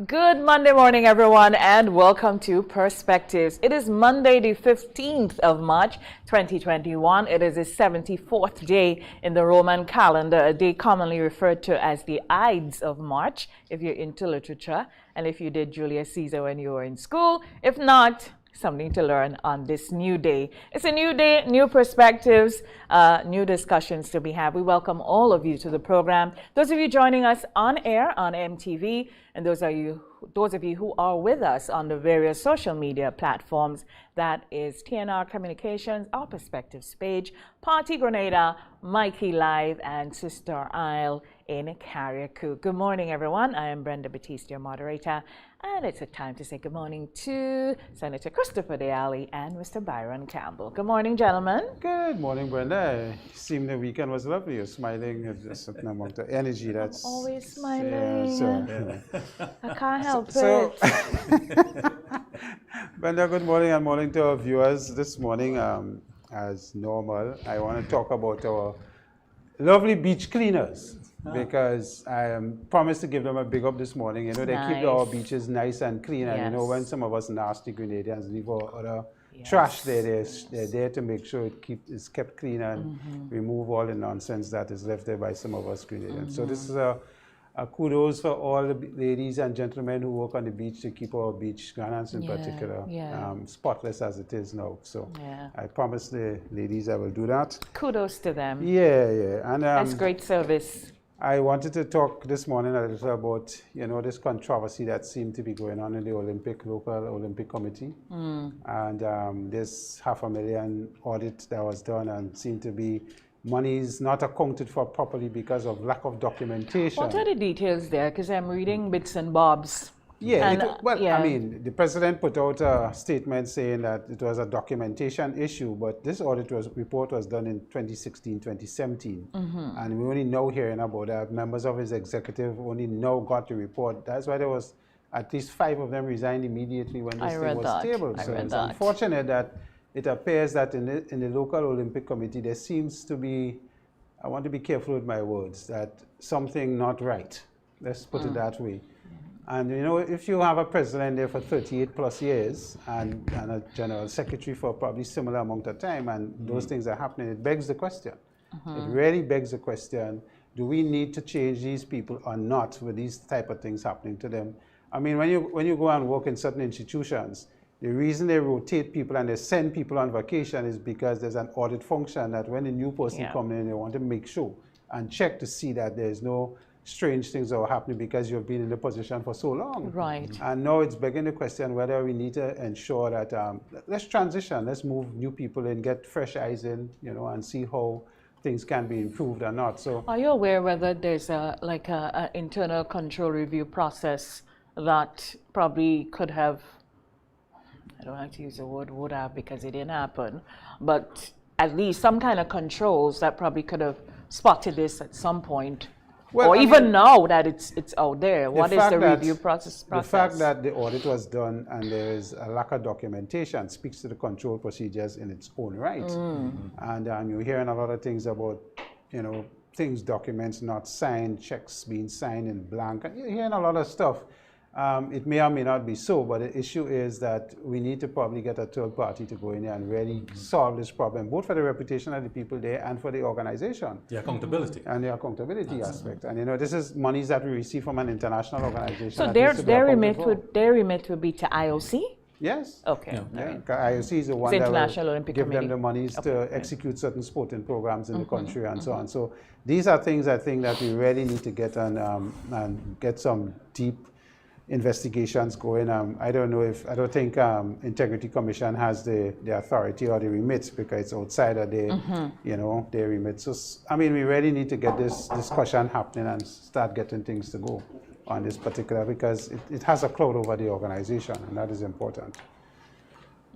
Good Monday morning, everyone, and welcome to Perspectives. It is Monday, the 15th of March, 2021. It is the 74th day in the Roman calendar, a day commonly referred to as the Ides of March, if you're into literature, and if you did Julius Caesar when you were in school. If not, something to learn on this new day. It's a new day, new perspectives, new discussions to be had. We welcome all of you to the program. Those of you joining us on air on MTV, and those of you who are with us on the various social media platforms, that is TNR Communications, Our Perspectives page, Partygrenada, Mikey Live, and Sister Isle in Carriacou. Good morning, everyone. I am Brenda, Baptiste, your moderator, and it's a time to say good morning to Senator Christopher Allie and Mr. Byron Campbell. Good morning, gentlemen. Good morning, Brenda. It seemed the weekend was lovely. You're smiling. There's a certain amount of energy that's... I'm always smiling. I can't help it. So, Brenda, good morning and morning to our viewers. This morning, as normal, I want to talk about our lovely beach cleaners. Because I promised to give them a big up this morning. You know, they keep our beaches nice and clean. Yes. And you know, when some of us nasty Grenadians leave our other trash there, they're there to make sure it's kept clean and remove all the nonsense that is left there by some of us Grenadians. So this is a kudos for all the ladies and gentlemen who work on the beach to keep our beach, Ghanaians in particular, spotless as it is now. So I promise the ladies I will do that. Kudos to them. Yeah. And that's great service. I wanted to talk this morning a little about, you know, this controversy that seemed to be going on in the local Olympic committee. And this $500,000 audit that was done and seemed to be monies not accounted for properly because of lack of documentation. What are the details there? Because I'm reading bits and bobs. Yeah, I mean, the president put out a statement saying that it was a documentation issue, but this report was done in 2016, 2017. And we only know hearing about that. Members of his executive only now got the report. That's why there was at least 5 of them resigned immediately when this thing was tabled. So it's unfortunate that it appears that in the local Olympic committee, there seems to be, I want to be careful with my words, that something not right. Let's put it that way. And you know, if you have a president there for 38 plus years and a general secretary for probably similar amount of time, and those things are happening, it begs the question. It really begs the question, do we need to change these people or not with these type of things happening to them? I mean, when you go and work in certain institutions, the reason they rotate people and they send people on vacation is because there's an audit function that when a new person comes in, they want to make sure and check to see that there's no strange things that are happening because you've been in the position for so long. Right. And now it's begging the question whether we need to ensure that let's transition, let's move new people in, get fresh eyes in, you know, and see how things can be improved or not. So, are you aware whether there's a internal control review process that probably could have, I don't like to use the word would have because it didn't happen, but at least some kind of controls that probably could have spotted this at some point? Well, or even now that it's out there, what is the review process? The fact that the audit was done and there is a lack of documentation speaks to the control procedures in its own right. And you're hearing a lot of things about, you know, documents not signed, checks being signed in blank. You're hearing a lot of stuff. It may or may not be so, but the issue is that we need to probably get a third party to go in there and really solve this problem, both for the reputation of the people there and for the organization. The accountability. And the accountability aspect. And you know, this is monies that we receive from an international organization. So their remit would be to IOC? Yes. Okay. IOC is the one that will give them the monies to execute certain sporting programs in the country and so on. So these are things I think that we really need to get on and get some deep investigations going. I don't think Integrity Commission has the authority or the remit because it's outside of their remit. So, I mean, we really need to get this discussion happening and start getting things to go on this particular, because it has a cloud over the organization, and that is important.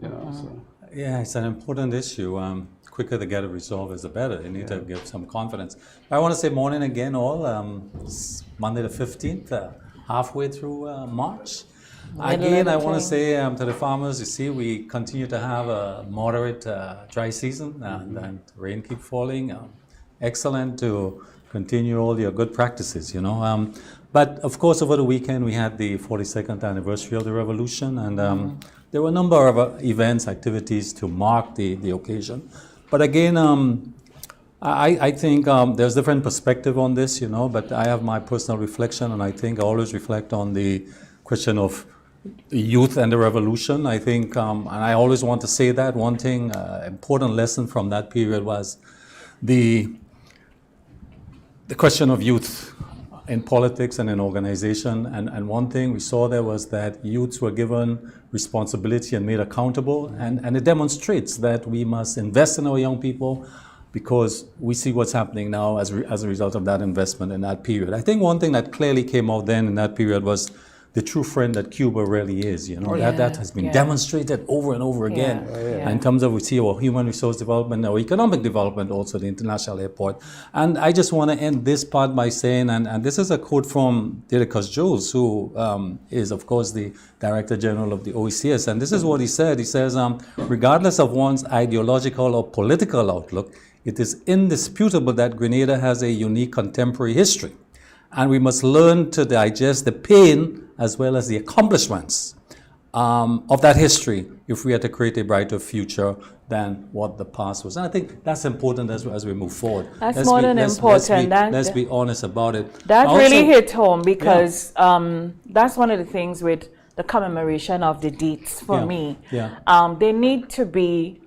You know, so. Yeah, it's an important issue. Quicker to get it resolved is the better. You need to give some confidence. I want to say morning again all. It's Monday the 15th. Halfway through March. Again, I want to say to the farmers, you see, we continue to have a moderate dry season and rain keep falling. Excellent to continue all your good practices, you know. But of course, over the weekend, we had the 42nd anniversary of the revolution, and there were a number of events, activities to mark the occasion. But again, I think there's different perspective on this, but I have my personal reflection, and I think I always reflect on the question of youth and the revolution. I think, and I always want to say that one thing, important lesson from that period was the question of youth in politics and in organization. And one thing we saw there was that youths were given responsibility and made accountable. And it demonstrates that we must invest in our young people, because we see what's happening now as a result of that investment in that period. I think one thing that clearly came out then in that period was the true friend that Cuba really is. That has been demonstrated over and over again. In terms of, we see our human resource development, our economic development, also the international airport. And I just want to end this part by saying, and this is a quote from Didacus Jones, who is, of course, the Director General of the OECS. And this is what he said. He says, regardless of one's ideological or political outlook, it is indisputable that Grenada has a unique contemporary history. And we must learn to digest the pain as well as the accomplishments of that history if we are to create a brighter future than what the past was. And I think that's important as we move forward. That's more than important. Let's be honest about it. That also really hit home, because that's one of the things with the commemoration of the dates for me. There needs to be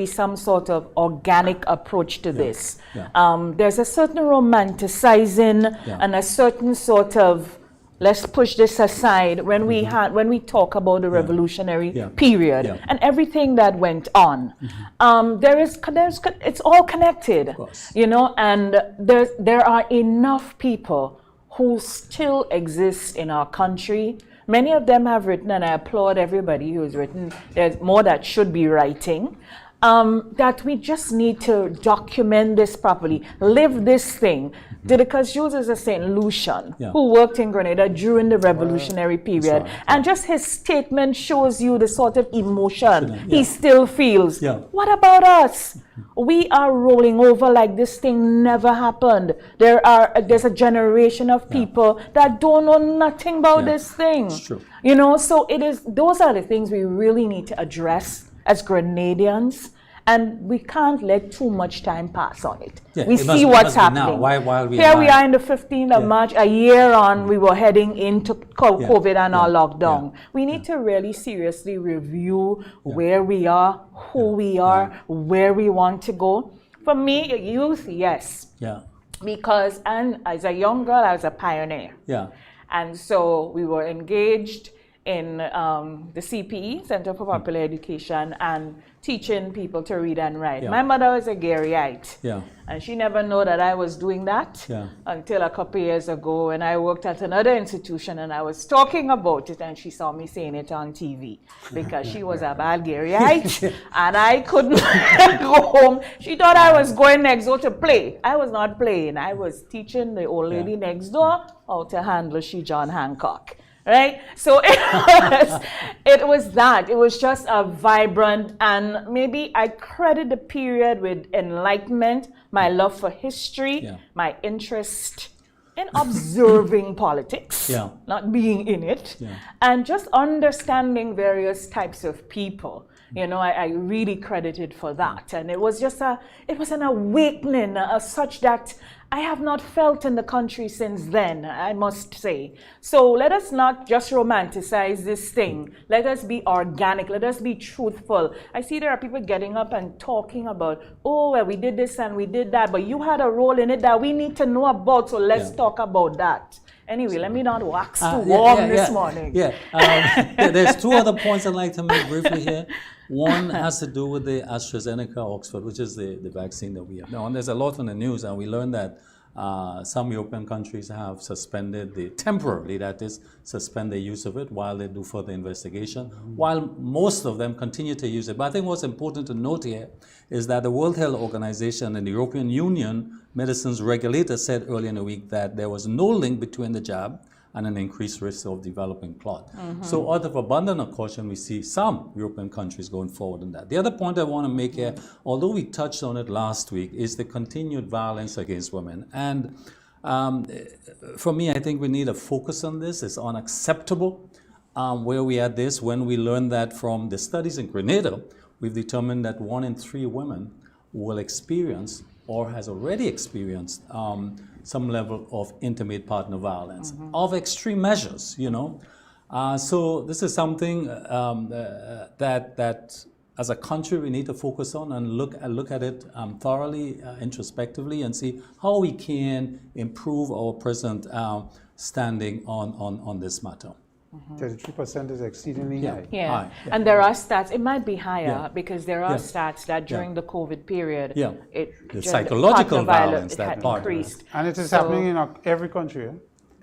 some sort of organic approach to this. There's a certain romanticizing and a certain sort of, let's push this aside when we talk about the revolutionary period and everything that went on. It's all connected, and there are enough people who still exist in our country. Many of them have written, and I applaud everybody who's written. There's more that should be writing. That we just need to document this properly, live this thing. Didacus Jones is a St. Lucian who worked in Grenada during the revolutionary period. And just his statement shows you the sort of emotion he still feels. What about us? We are rolling over like this thing never happened. There's a generation of people that don't know nothing about this thing. It's true. So those are the things we really need to address as Grenadians, and we can't let too much time pass on it. We see what's happening. While we Here we are in the 15th of March, a year on, we were heading into COVID and our lockdown. We need to really seriously review where we are, who we are, where we want to go. For me, youth, yes. Because, and as a young girl, I was a pioneer. And so we were engaged in the CPE, Center for Popular Education, and teaching people to read and write. My mother was a Garyite, and she never knew that I was doing that until a couple years ago when I worked at another institution and I was talking about it, and she saw me saying it on TV because she was a bad Garyite and I couldn't go home. She thought I was going next door to play. I was not playing. I was teaching the old lady next door how to handle John Hancock. Right? So it was just a vibrant, and maybe I credit the period with enlightenment, my love for history, my interest in observing politics, not being in it, and just understanding various types of people. I really credited for that. And it was an awakening such that I have not felt in the country since then, I must say. So let us not just romanticize this thing. Let us be organic. Let us be truthful. I see there are people getting up and talking about, oh, well, we did this and we did that, but you had a role in it that we need to know about, so let's talk about that. Anyway, let me not wax too warm this morning. There's two other points I'd like to make briefly here. One has to do with the AstraZeneca Oxford, which is the vaccine that we have now. And there's a lot in the news, and we learned that some European countries have suspended temporarily, that is, suspend the use of it while they do further investigation, while most of them continue to use it. But I think what's important to note here is that the World Health Organization and the European Union medicines regulator said earlier in the week that there was no link between the jab and an increased risk of developing clot. So out of abundance of caution, we see some European countries going forward in that. The other point I want to make here, although we touched on it last week, is the continued violence against women. And For me, I think we need a focus on this. It's unacceptable where we are at this when we learn that from the studies in Grenada, we've determined that 1 in 3 women will experience or has already experienced some level of intimate partner violence of extreme measures, you know. So this is something that as a country we need to focus on and look at it thoroughly, introspectively, and see how we can improve our present standing on this matter. 33% is exceedingly high. Yeah. High. And there are stats, it might be higher because there are stats that during the COVID period, the psychological violence that that part increased. And it is happening in every country.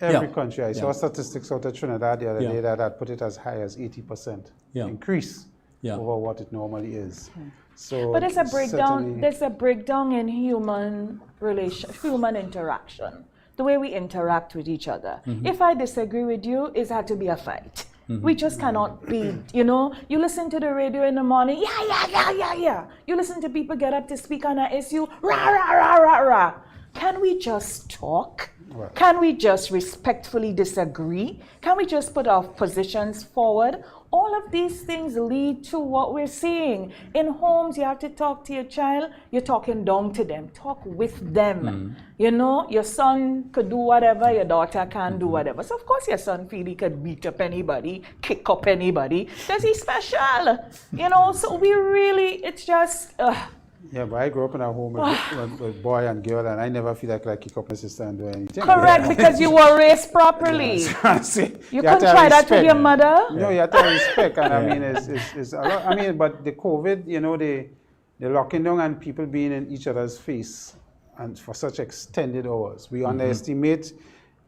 Every country. I saw statistics out of Trinidad the other day that had put it as high as 80% increase over what it normally is. So but there's a breakdown. There's a breakdown in human interaction, the way we interact with each other. If I disagree with you, it had to be a fight. We just cannot be, you know, you listen to the radio in the morning, yeah. You listen to people get up to speak on an issue, rah. Can we just talk? Right. Can we just respectfully disagree? Can we just put our positions forward? All of these things lead to what we're seeing. In homes, you have to talk to your child, you're talking down to them. Talk with them. You know, your son could do whatever, your daughter can do whatever. So of course your son feel he could beat up anybody, kick up anybody, because he's special. You know, so we really, it's just... Yeah, but I grew up in a home with boy and girl, and I never feel like I kick up my sister and do anything. Correct, because you were raised properly. You couldn't try that with your mother? No, you have to respect, and I mean, it's a lot. I mean, but the COVID, you know, the locking down and people being in each other's face and for such extended hours, we underestimate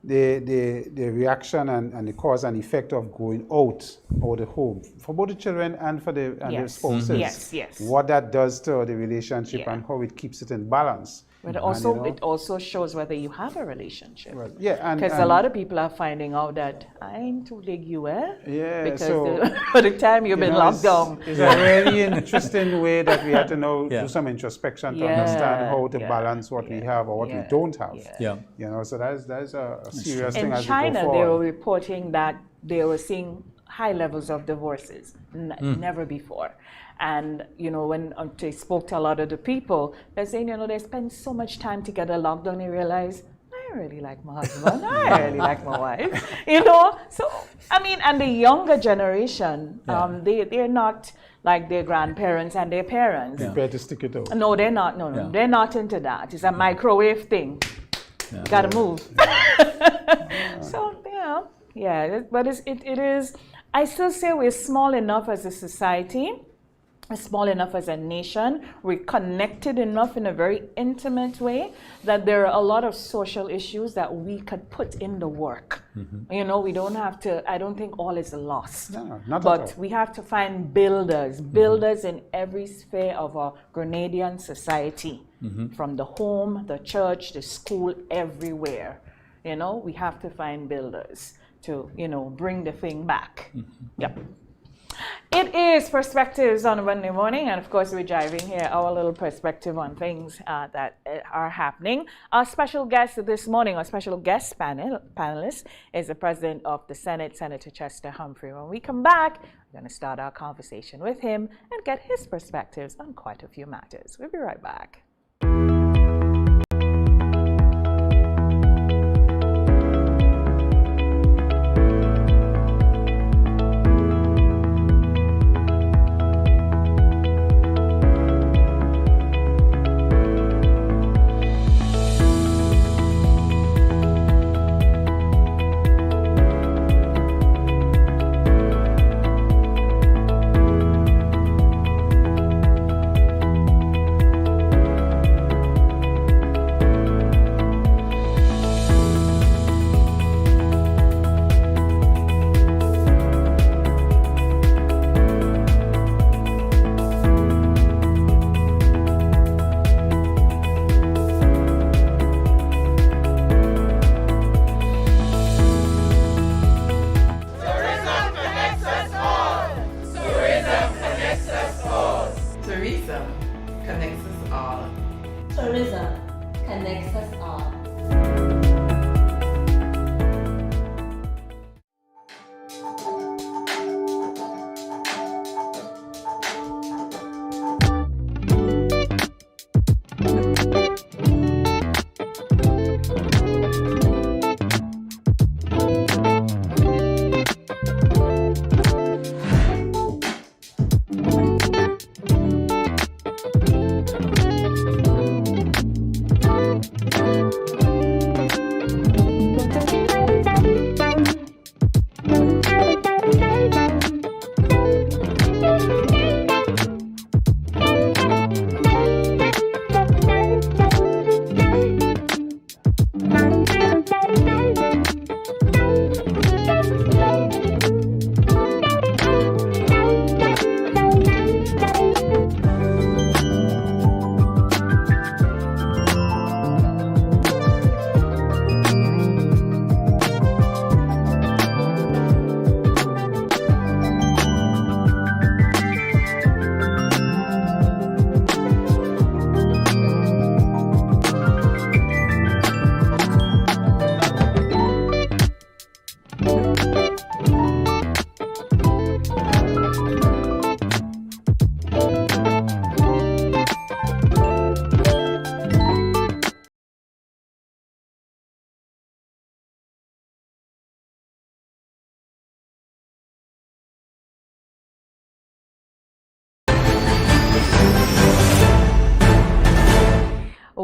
the reaction and the cause and effect of going out of the home for both the children and for the spouses. Yes. What that does to the relationship and how it keeps it in balance. But also, you know, it also shows whether you have a relationship. Right. Yeah, because a lot of people are finding out that I'm too big, you were. Yeah. Because so by the time you've been locked down. It's a really interesting way that we have to now do some introspection to understand how to balance what we have or what we don't have. You know, so that's a serious thing. In China, they were reporting that they were seeing high levels of divorces, never before. And, you know, when they spoke to a lot of the people, they're saying, you know, they spend so much time together locked down, they realize, I really like my husband, I really like my wife, you know? So, I mean, and the younger generation, they're not like their grandparents and their parents. Prepare to stick it out. No, they're not, no, they're not into that. It's a microwave thing. You gotta move. So, but it is, I still say we're small enough as a society, small enough as a nation, we're connected enough in a very intimate way that there are a lot of social issues that we could put in the work. You know, we don't have to, I don't think all is lost. No, not but at all. we have to find builders in every sphere of our Grenadian society, from the home, the church, the school, everywhere. You know, we have to find builders to, you know, bring the thing back. Yep. It is Perspectives on a Monday morning, and of course we're driving here our little perspective on things that are happening. Our special guest this morning, our special guest panelist, is the President of the Senate, Senator Chester Humphrey. When we come back, we're going to start our conversation with him and get his perspectives on quite a few matters. We'll be right back. Tourism connects us all.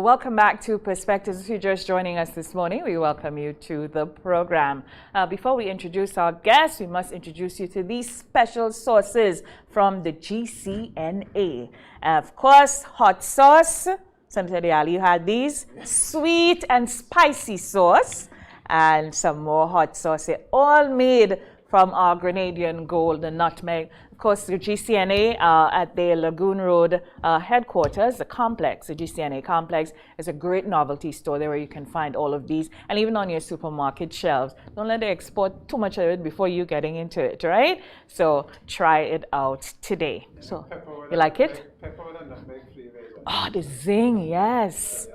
welcome back to Perspectives. If you're just joining us this morning, we welcome you to the program. Before we introduce our guests, we must introduce you to these special sources from the GCNA. Of course, hot sauce. Senator Allie, you had these. Sweet and spicy sauce. And some more hot sauce. They're all made from our Grenadian gold and nutmeg. Of course, the GCNA at the Lagoon Road headquarters, the complex, the GCNA complex, is a great novelty store there where you can find all of these, and even on your supermarket shelves. Don't let them export too much of it before you getting into it, right? So try it out today. So you like it? Pepper with a nutmeg flavor. Oh, the zing, yes.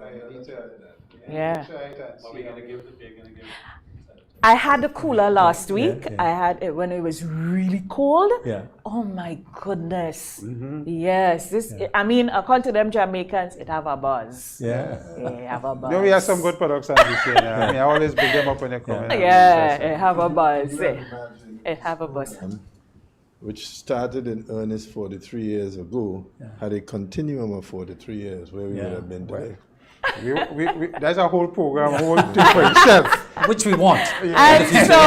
Yeah. I had the cooler last week. Yeah. I had it when it was really cold. Yeah. Oh my goodness. Yes. I mean, according to them Jamaicans, it have a buzz. Yeah. It have a buzz. No, we have some good products on this year. I mean, I always bring them up when they come in. Yeah, it have a buzz. It have a buzz. Which started in earnest 43 years ago, had a continuum of 43 years, where we would have been today. That's a whole program, whole thing for itself. Which we want. And so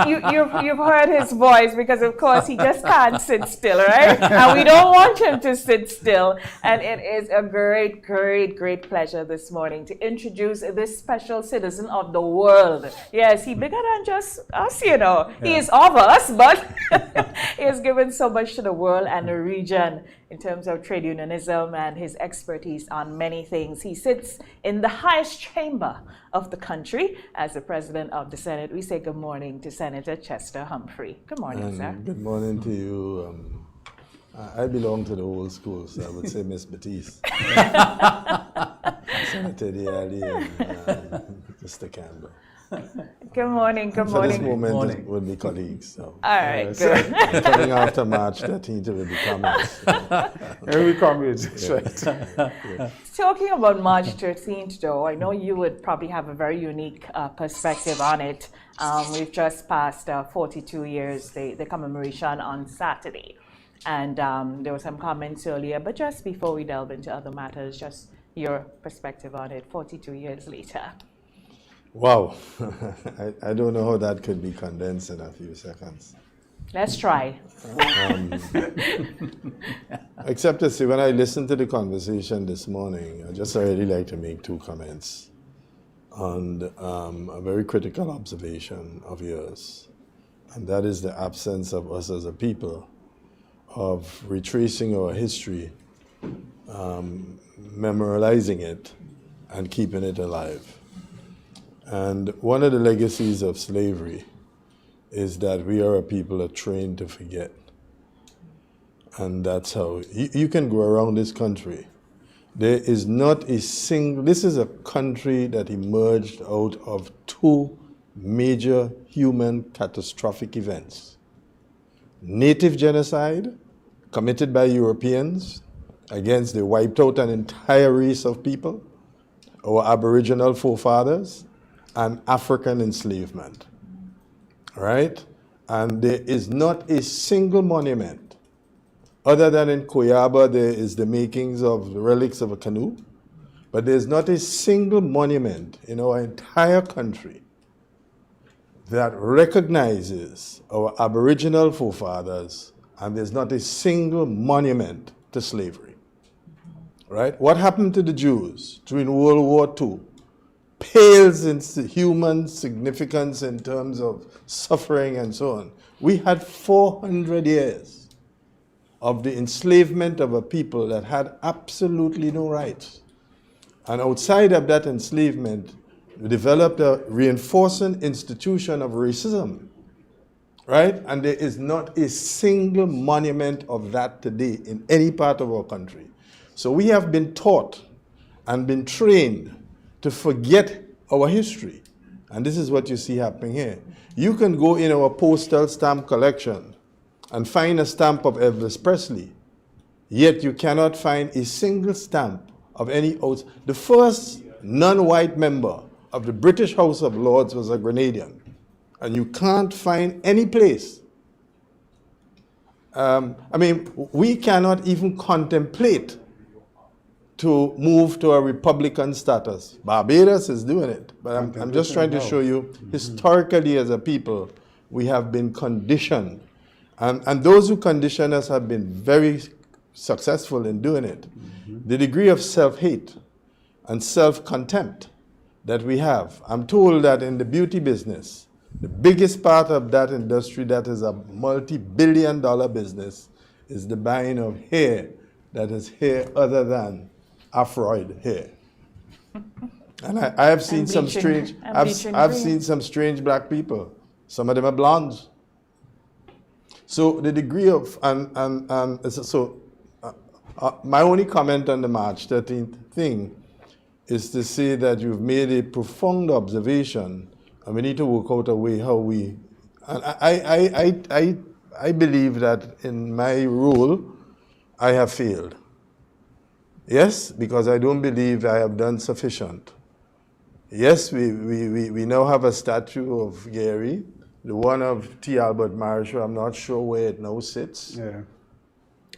you've heard his voice because, of course, he just can't sit still, right? And we don't want him to sit still. And it is a great, great, great pleasure this morning to introduce this special citizen of the world. Yes, he's bigger than just us, you know. He is of us, but he has given so much to the world and the region in terms of trade unionism and his expertise on many things. He sits in the highest chamber of the country as the president of the Senate. We say good morning to Senator Chester Humphrey. Good morning, sir. Good morning to you. I belong to the old school, so I would say Miss Baptiste. Senator Allie and Mr. Campbell. Good morning, good For morning. this moment, we'll be colleagues. So. All right, good. Coming after March 13th, it will be comrades. Here we come with it. Right. Talking about March 13th, though, I know you would probably have a very unique perspective on it. We've just passed 42 years, the commemoration on Saturday. And there were some comments earlier, but just before we delve into other matters, just your perspective on it 42 years later. Wow. I don't know how that could be condensed in a few seconds. Let's try. Except to say, when I listened to the conversation this morning, I just really like to make two comments on a very critical observation of yours, and that is the absence of us as a people of retracing our history, memorializing it, and keeping it alive. And one of the legacies of slavery is that we are a people that are trained to forget. And that's how you can go around this country. There is not a single, this is a country that emerged out of two major human catastrophic events. Native genocide committed by Europeans against, they wiped out an entire race of people, our Aboriginal forefathers, and African enslavement, right? And there is not a single monument, other than in Koyaba there is the makings of the relics of a canoe, but there's not a single monument in our entire country that recognizes our Aboriginal forefathers, and there's not a single monument to slavery, right? What happened to the Jews during World War II pales in human significance in terms of suffering and so on. We had 400 years of the enslavement of a people that had absolutely no rights. And outside of that enslavement, we developed a reinforcing institution of racism, right? And there is not a single monument of that today in any part of our country. So we have been taught and been trained to forget our history. And this is what you see happening here. You can go in our postal stamp collection and find a stamp of Elvis Presley, yet you cannot find a single stamp of any oath. The first non-white member of the British House of Lords was a Grenadian, and you can't find any place. I mean, we cannot even contemplate to move to a Republican status. Barbados is doing it. But I'm just trying to show you, historically as a people, we have been conditioned. And those who condition us have been very successful in doing it. The degree of self-hate and self-contempt that we have. I'm told that in the beauty business, the biggest part of that industry that is a multi-billion-dollar business is the buying of hair that is hair other than Afroid hair. And I have seen some strange, I've seen some strange black people. Some of them are blondes. So the degree of, my only comment on the March 13th thing is to say that you've made a profound observation, and we need to work out a way how we, and I believe that in my role, I have failed. Yes, because I don't believe I have done sufficient. Yes, we now have a statue of Gary, the one of T. Albert Marshall. I'm not sure where it now sits. Yeah.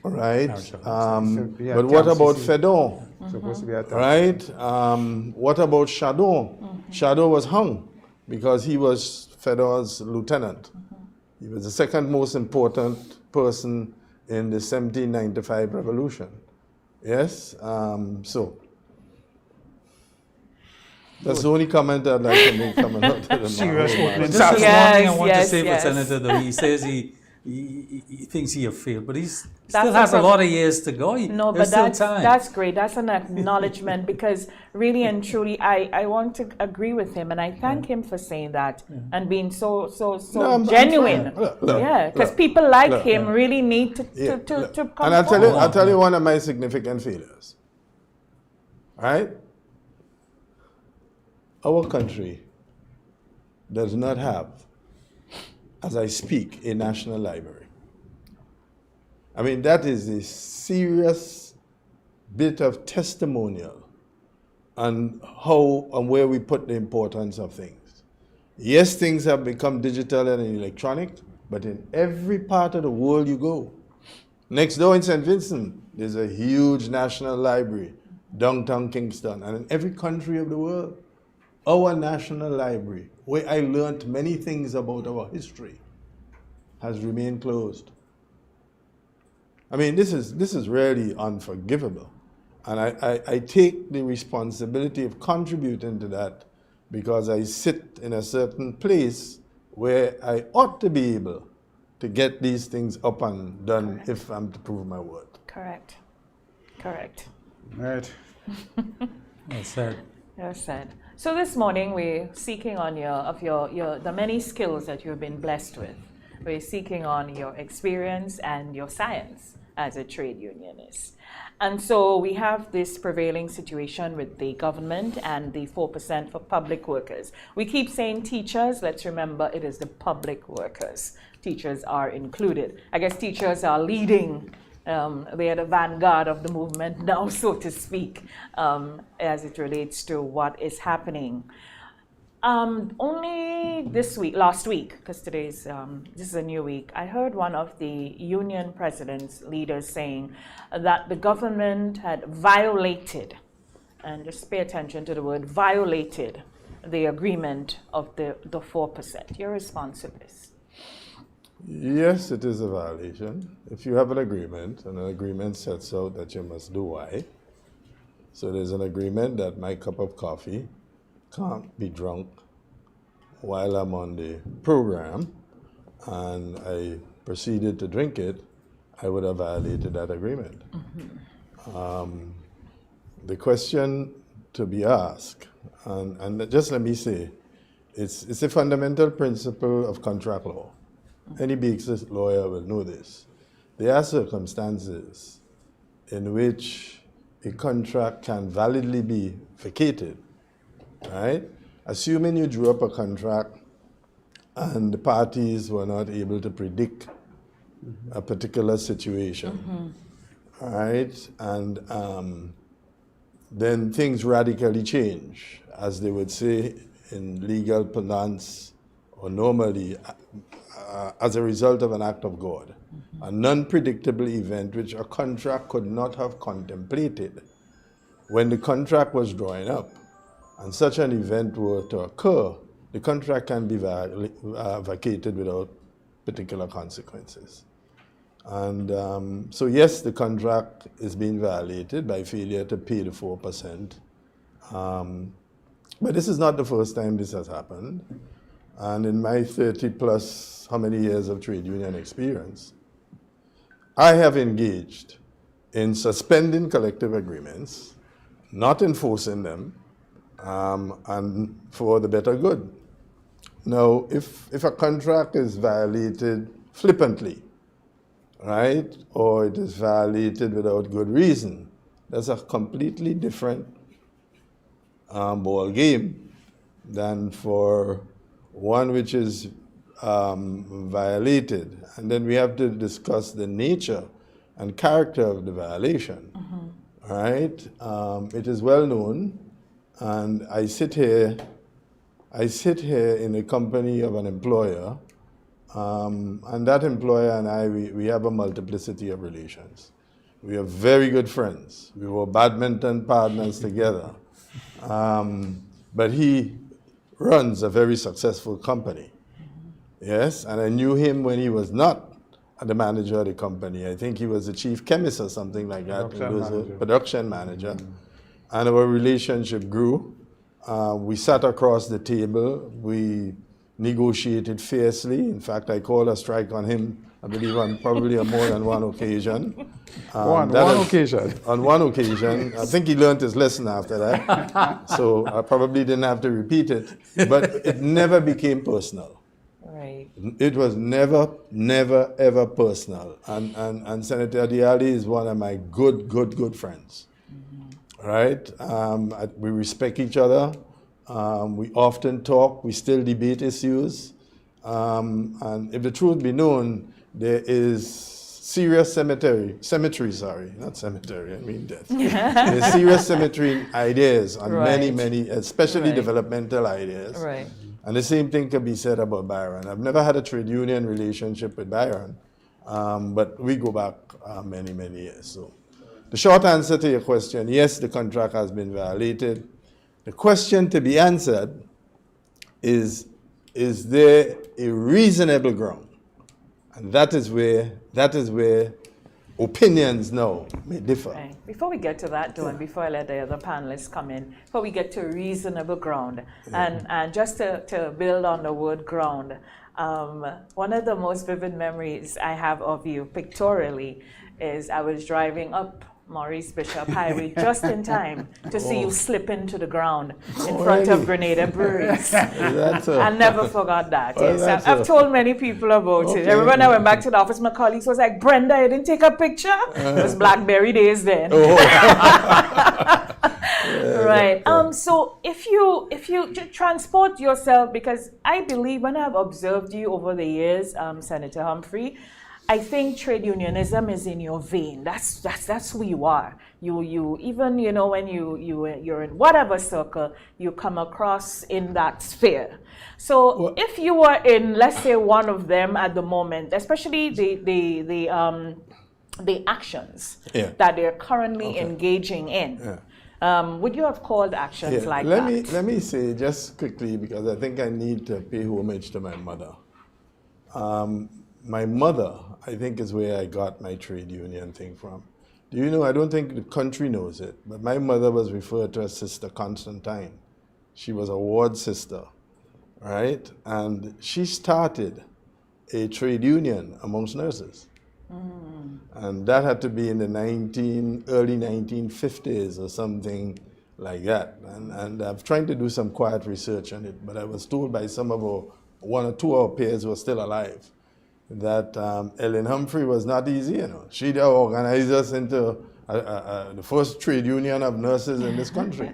All right. But what about Fedon? Supposed to be at right? What about Chardon? Chardon was hung because he was Fedon's lieutenant. He was the second most important person in the 1795 revolution. Yes? So that's the only comment I'd like to make coming out to the serious opening. Just one thing I want to say for Senator, though. He says he thinks he has failed, but he still has a lot of years to go. No, but that's great. That's an acknowledgement because really and truly, I want to agree with him, and I thank him for saying that and being so genuine. Yeah, because people like him really need to come and I'll tell you one of my significant failures. Right? Our country does not have, as I speak, a national library. I mean, that is a serious bit of testimonial on how and where we put the importance of things. Yes, things have become digital and electronic, but in every part of the world you go. Next door in St. Vincent, there's a huge national library, downtown Kingston, and in every country of the world. Our national library, where I learned many things about our history, has remained closed. I mean, this is really unforgivable. And I take the responsibility of contributing to that because I sit in a certain place where I ought to be able to get these things up and done. Correct. If I'm to prove my word. Correct. Right. Well said. Well said. So this morning we're seeking on the many skills that you've been blessed with. We're seeking on your experience and your science as a trade unionist. And so we have this prevailing situation with the government and the 4% for public workers. We keep saying teachers. Let's remember it is the public workers. Teachers are included. I guess teachers are leading. They are the vanguard of the movement now, so to speak, as it relates to what is happening. Only last week, because this is a new week, I heard one of the union president's leaders saying that the government had violated, and just pay attention to the word, violated the agreement of the 4%. Your response to this? Yes, it is a violation. If you have an agreement, and an agreement sets out that you must do Y, so there's an agreement that my cup of coffee can't be drunk while I'm on the program, and I proceeded to drink it, I would have violated that agreement. The question to be asked, and just let me say, it's a fundamental principle of contract law. Any basis lawyer will know this. There are circumstances in which a contract can validly be vacated, right? Assuming you drew up a contract and the parties were not able to predict a particular situation, right? And then things radically change, as they would say in legal parlance or normally, as a result of an act of God, a non-predictable event which a contract could not have contemplated. when the contract was drawing up and such an event were to occur, the contract can be vacated without particular consequences. And so yes, the contract is being violated by failure to pay the 4%. But this is not the first time this has happened. And in my 30 plus, how many years of trade union experience, I have engaged in suspending collective agreements, not enforcing them, and for the better good. Now, if a contract is violated flippantly, right, or it is violated without good reason, that's a completely different ball game than for one which is violated. And then we have to discuss the nature and character of the violation, right? It is well known, and I sit here in the company of an employer, and that employer and I, we have a multiplicity of relations. We are very good friends. We were badminton partners together. But he runs a very successful company. Yes, and I knew him when he was not the manager of the company. I think he was the chief chemist or something like that. He was a production manager. And our relationship grew. We sat across the table. We negotiated fiercely. In fact, I called a strike on him, I believe, on probably on more than one occasion. On one occasion. I think he learned his lesson after that. So I probably didn't have to repeat it. But it never became personal. Right. It was never, ever personal. And Senator Allie is one of my good friends. Right? We respect each other. We often talk. We still debate issues. And if the truth be known, there is serious cemetery, not cemetery, I mean death. There's serious cemetery ideas on many, especially developmental ideas. Right. And the same thing can be said about Byron. I've never had a trade union relationship with Byron, but we go back many years. So the short answer to your question, yes, the contract has been violated. The question to be answered is there a reasonable ground? And that is where opinions now may differ. Okay. Before we get to that, though, and before I let the other panelists come in, before we get to reasonable ground, and just to build on the word ground, one of the most vivid memories I have of you pictorially is I was driving up Maurice Bishop Highway just in time to see you slip into the ground in front of Grenada Breweries. I never forgot that. Yes. I've told many people about it. Every when I went back to the office, my colleagues was like, Brenda, you didn't take a picture? It was BlackBerry days then. Right. So if you transport yourself, because I believe when I've observed you over the years, Senator Humphrey, I think trade unionism is in your vein. That's who you are. You even when you're in whatever circle you come across in that sphere. So if you were in, let's say, one of them at the moment, especially the actions that they're currently engaging in, would you have called actions like that? Let me say just quickly, because I think I need to pay homage to my mother. My mother, I think, is where I got my trade union thing from. Do you know, I don't think the country knows it, but my mother was referred to as Sister Constantine. She was a ward sister, right? And she started a trade union amongst nurses. And that had to be in the early 1950s or something like that. And I'm trying to do some quiet research on it, but I was told by some of one or two of our peers who are still alive that Ellen Humphrey was not easy, She organized us into the first trade union of nurses in this country.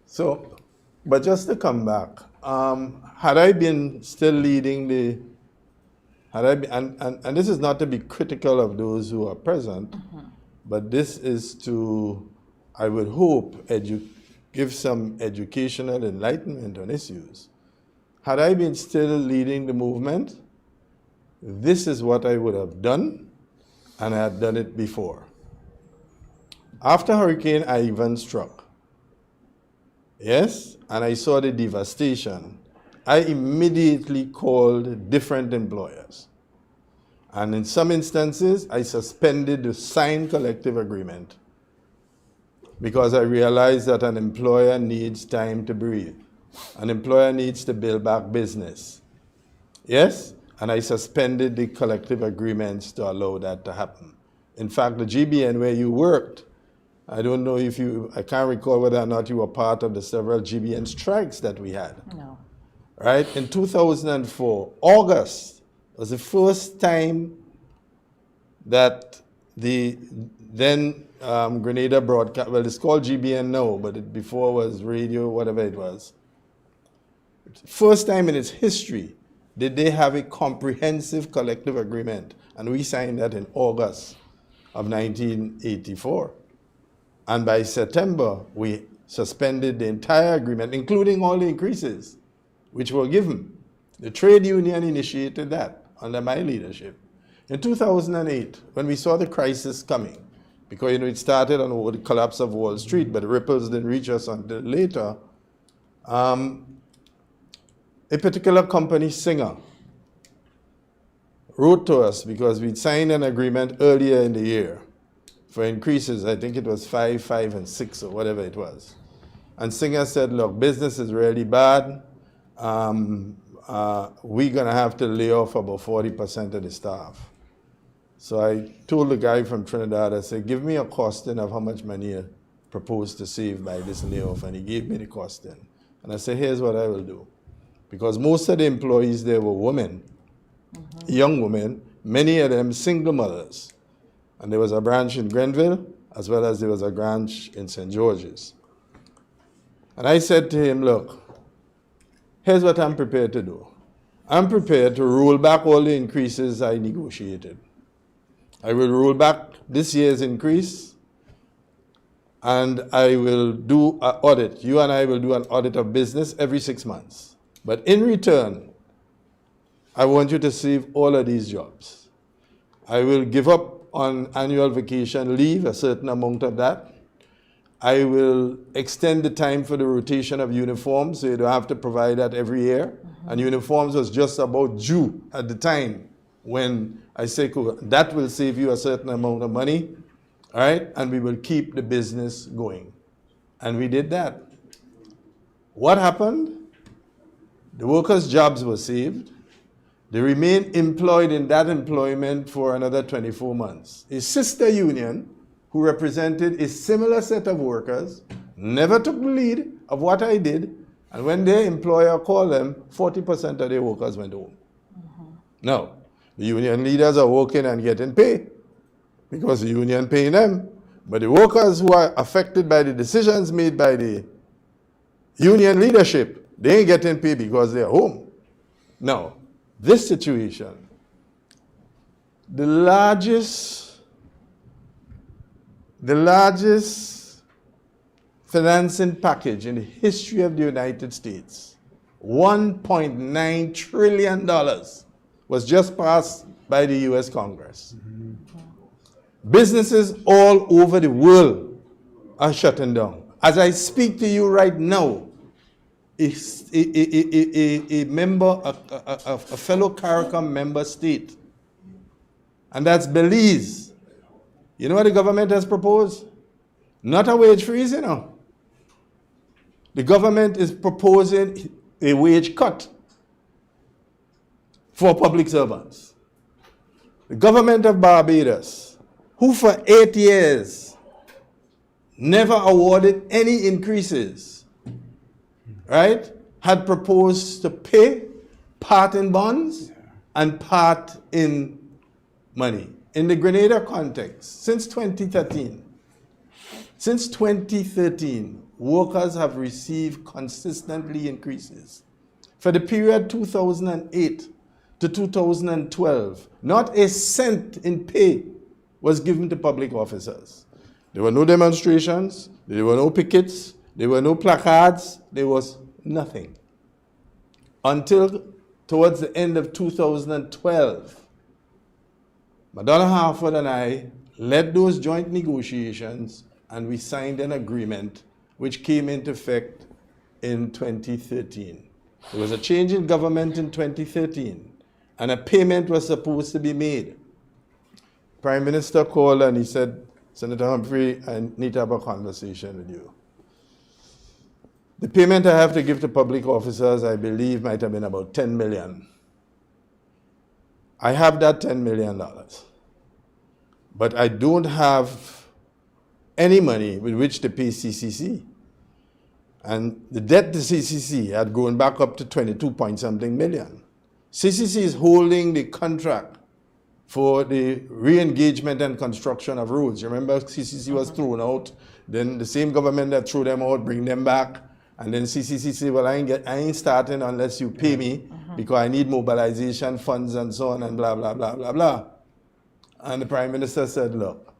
So, but just to come back, had I been still leading and this is not to be critical of those who are present, but this is to, I would hope, give some educational enlightenment on issues. Had I been still leading the movement, this is what I would have done, and I had done it before. After Hurricane Ivan struck, Yes, and I saw the devastation. I immediately called different employers. And in some instances, I suspended the signed collective agreement because I realized that an employer needs time to breathe. An employer needs to build back business. Yes? And I suspended the collective agreements to allow that to happen. In fact, the GBN where you worked, I don't know if I can't recall whether or not you were part of the several GBN strikes that we had. No. Right? In 2004, August was the first time that the then Grenada broadcast, well, it's called GBN now, but it before was radio, whatever it was. First time in its history did they have a comprehensive collective agreement, and we signed that in August of 1984. And by September, we suspended the entire agreement, including all the increases, which were given. The trade union initiated that under my leadership. In 2008, when we saw the crisis coming, because it started on the collapse of Wall Street, but the ripples didn't reach us until later, a particular company, Singer, wrote to us because we'd signed an agreement earlier in the year for increases. I think it was 5, 5, and 6 or whatever it was. And Singer said, look, business is really bad. We're going to have to lay off about 40% of the staff. So I told the guy from Trinidad, I said, give me a costing of how much money you propose to save by this layoff. And he gave me the costing. And I said, here's what I will do. Because most of the employees there were women, young women, many of them single mothers. And there was a branch in Grenville, as well as there was a branch in St. George's. And I said to him, look, here's what I'm prepared to do. I'm prepared to roll back all the increases I negotiated. I will roll back this year's increase, and I will do an audit. You and I will do an audit of business every 6 months. But in return, I want you to save all of these jobs. I will give up on annual vacation leave, a certain amount of that. I will extend the time for the rotation of uniforms, so you don't have to provide that every year. And uniforms was just about due at the time when I say, cool, that will save you a certain amount of money, all right? And we will keep the business going. And we did that. What happened? The workers' jobs were saved. They remained employed in that employment for another 24 months. A sister union who represented a similar set of workers never took the lead of what I did, and when their employer called them, 40% of their workers went home. Now, the union leaders are working and getting paid because the union paying them, but the workers who are affected by the decisions made by the union leadership, they ain't getting paid because they're home. Now, this situation, the largest financing package in the history of the United States, $1.9 trillion, was just passed by the US Congress. Businesses all over the world are shutting down. As I speak to you right now, a member, a fellow CARICOM member state, and that's Belize. You know what the government has proposed? Not a wage freeze, you know. The government is proposing a wage cut for public servants. The government of Barbados, who for 8 years never awarded any increases, right, had proposed to pay part in bonds and part in money. In the Grenada context, since 2013, workers have received consistently increases. For the period 2008 to 2012, not a cent in pay was given to public officers. There were no demonstrations, there were no pickets, there were no placards, there was nothing. Until towards the end of 2012, Madonna Harford and I led those joint negotiations, and we signed an agreement which came into effect in 2013. There was a change in government in 2013, and a payment was supposed to be made. Prime Minister called and he said, Senator Humphrey, I need to have a conversation with you. The payment I have to give to public officers, I believe, might have been about $10 million. I have that $10 million, but I don't have any money with which to pay CCC. And the debt to CCC had gone back up to 22-point-something million. CCC is holding the contract for the re-engagement and construction of roads. Remember, CCC was thrown out, then the same government that threw them out, bring them back, and then CCC said, well, I ain't starting unless you pay me because I need mobilization funds and so on and blah, blah, blah, blah, blah. And the Prime Minister said, look,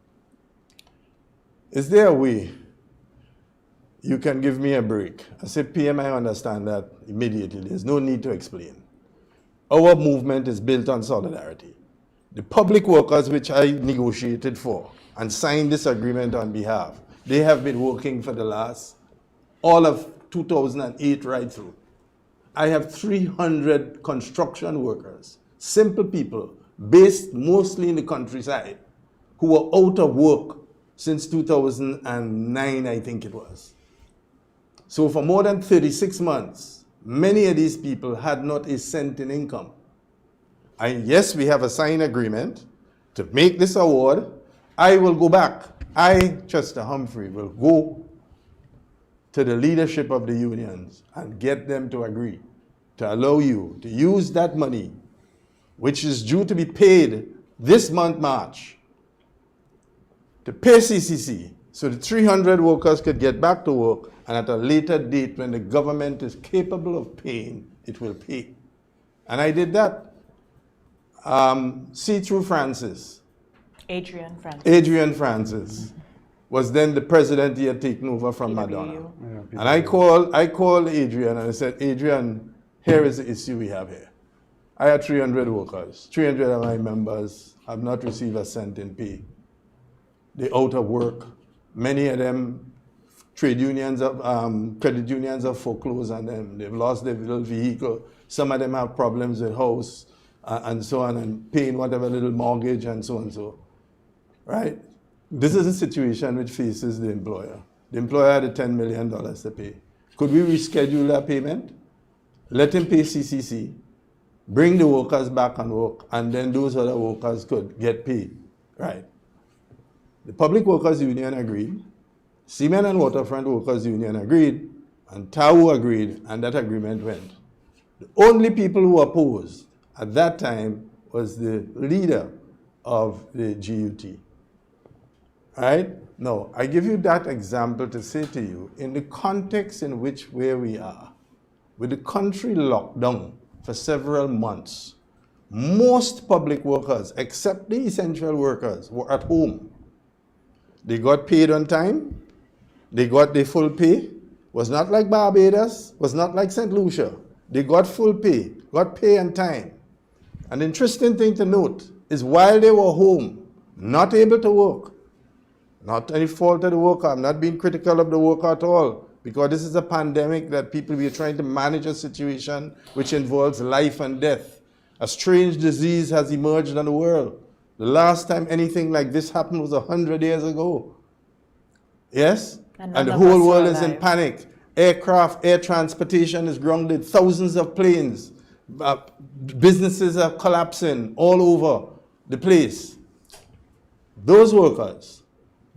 is there a way you can give me a break? I said, PM, I understand that immediately. There's no need to explain. Our movement is built on solidarity. The public workers which I negotiated for and signed this agreement on behalf, they have been working for the last, all of 2008 right through. I have 300 construction workers, simple people, based mostly in the countryside, who were out of work since 2009, I think it was. So for more than 36 months, many of these people had not a cent in income. And yes, we have a signed agreement to make this award. I will go back. I, Chester Humphrey, will go to the leadership of the unions and get them to agree to allow you to use that money, which is due to be paid this month, March, to pay CCC so the 300 workers could get back to work, and at a later date when the government is capable of paying, it will pay. And I did that. See-through Francis. Adrian Francis was then the president. He had taken over from Madonna. And I called Adrian and I said, Adrian, here is the issue we have here. I had 300 workers. 300 of my members have not received a cent in pay. They're out of work. Many of them, credit unions have foreclosed on them. They've lost their little vehicle. Some of them have problems with house and so on, and paying whatever little mortgage and so and so. Right? This is a situation which faces the employer. The employer had $10 million to pay. Could we reschedule that payment? Let him pay CCC, bring the workers back on work, and then those other workers could get paid. Right? The Public Workers Union agreed, Cement and Waterfront Workers Union agreed, and TAU agreed, and that agreement went. The only people who opposed at that time was the leader of the GUT. Right? Now, I give you that example to say to you, in the context in which where we are, with the country locked down for several months, most public workers, except the essential workers, were at home. They got paid on time. They got their full pay. Was not like Barbados, was not like St. Lucia. They got full pay, got pay on time. An interesting thing to note is while they were home, not able to work, not any fault of the worker, I'm not being critical of the worker at all, because this is a pandemic that we are trying to manage a situation which involves life and death. A strange disease has emerged in the world. The last time anything like this happened was 100 years ago. Yes? And the whole world is in panic. Aircraft, air transportation is grounded, thousands of planes. Businesses are collapsing all over the place. Those workers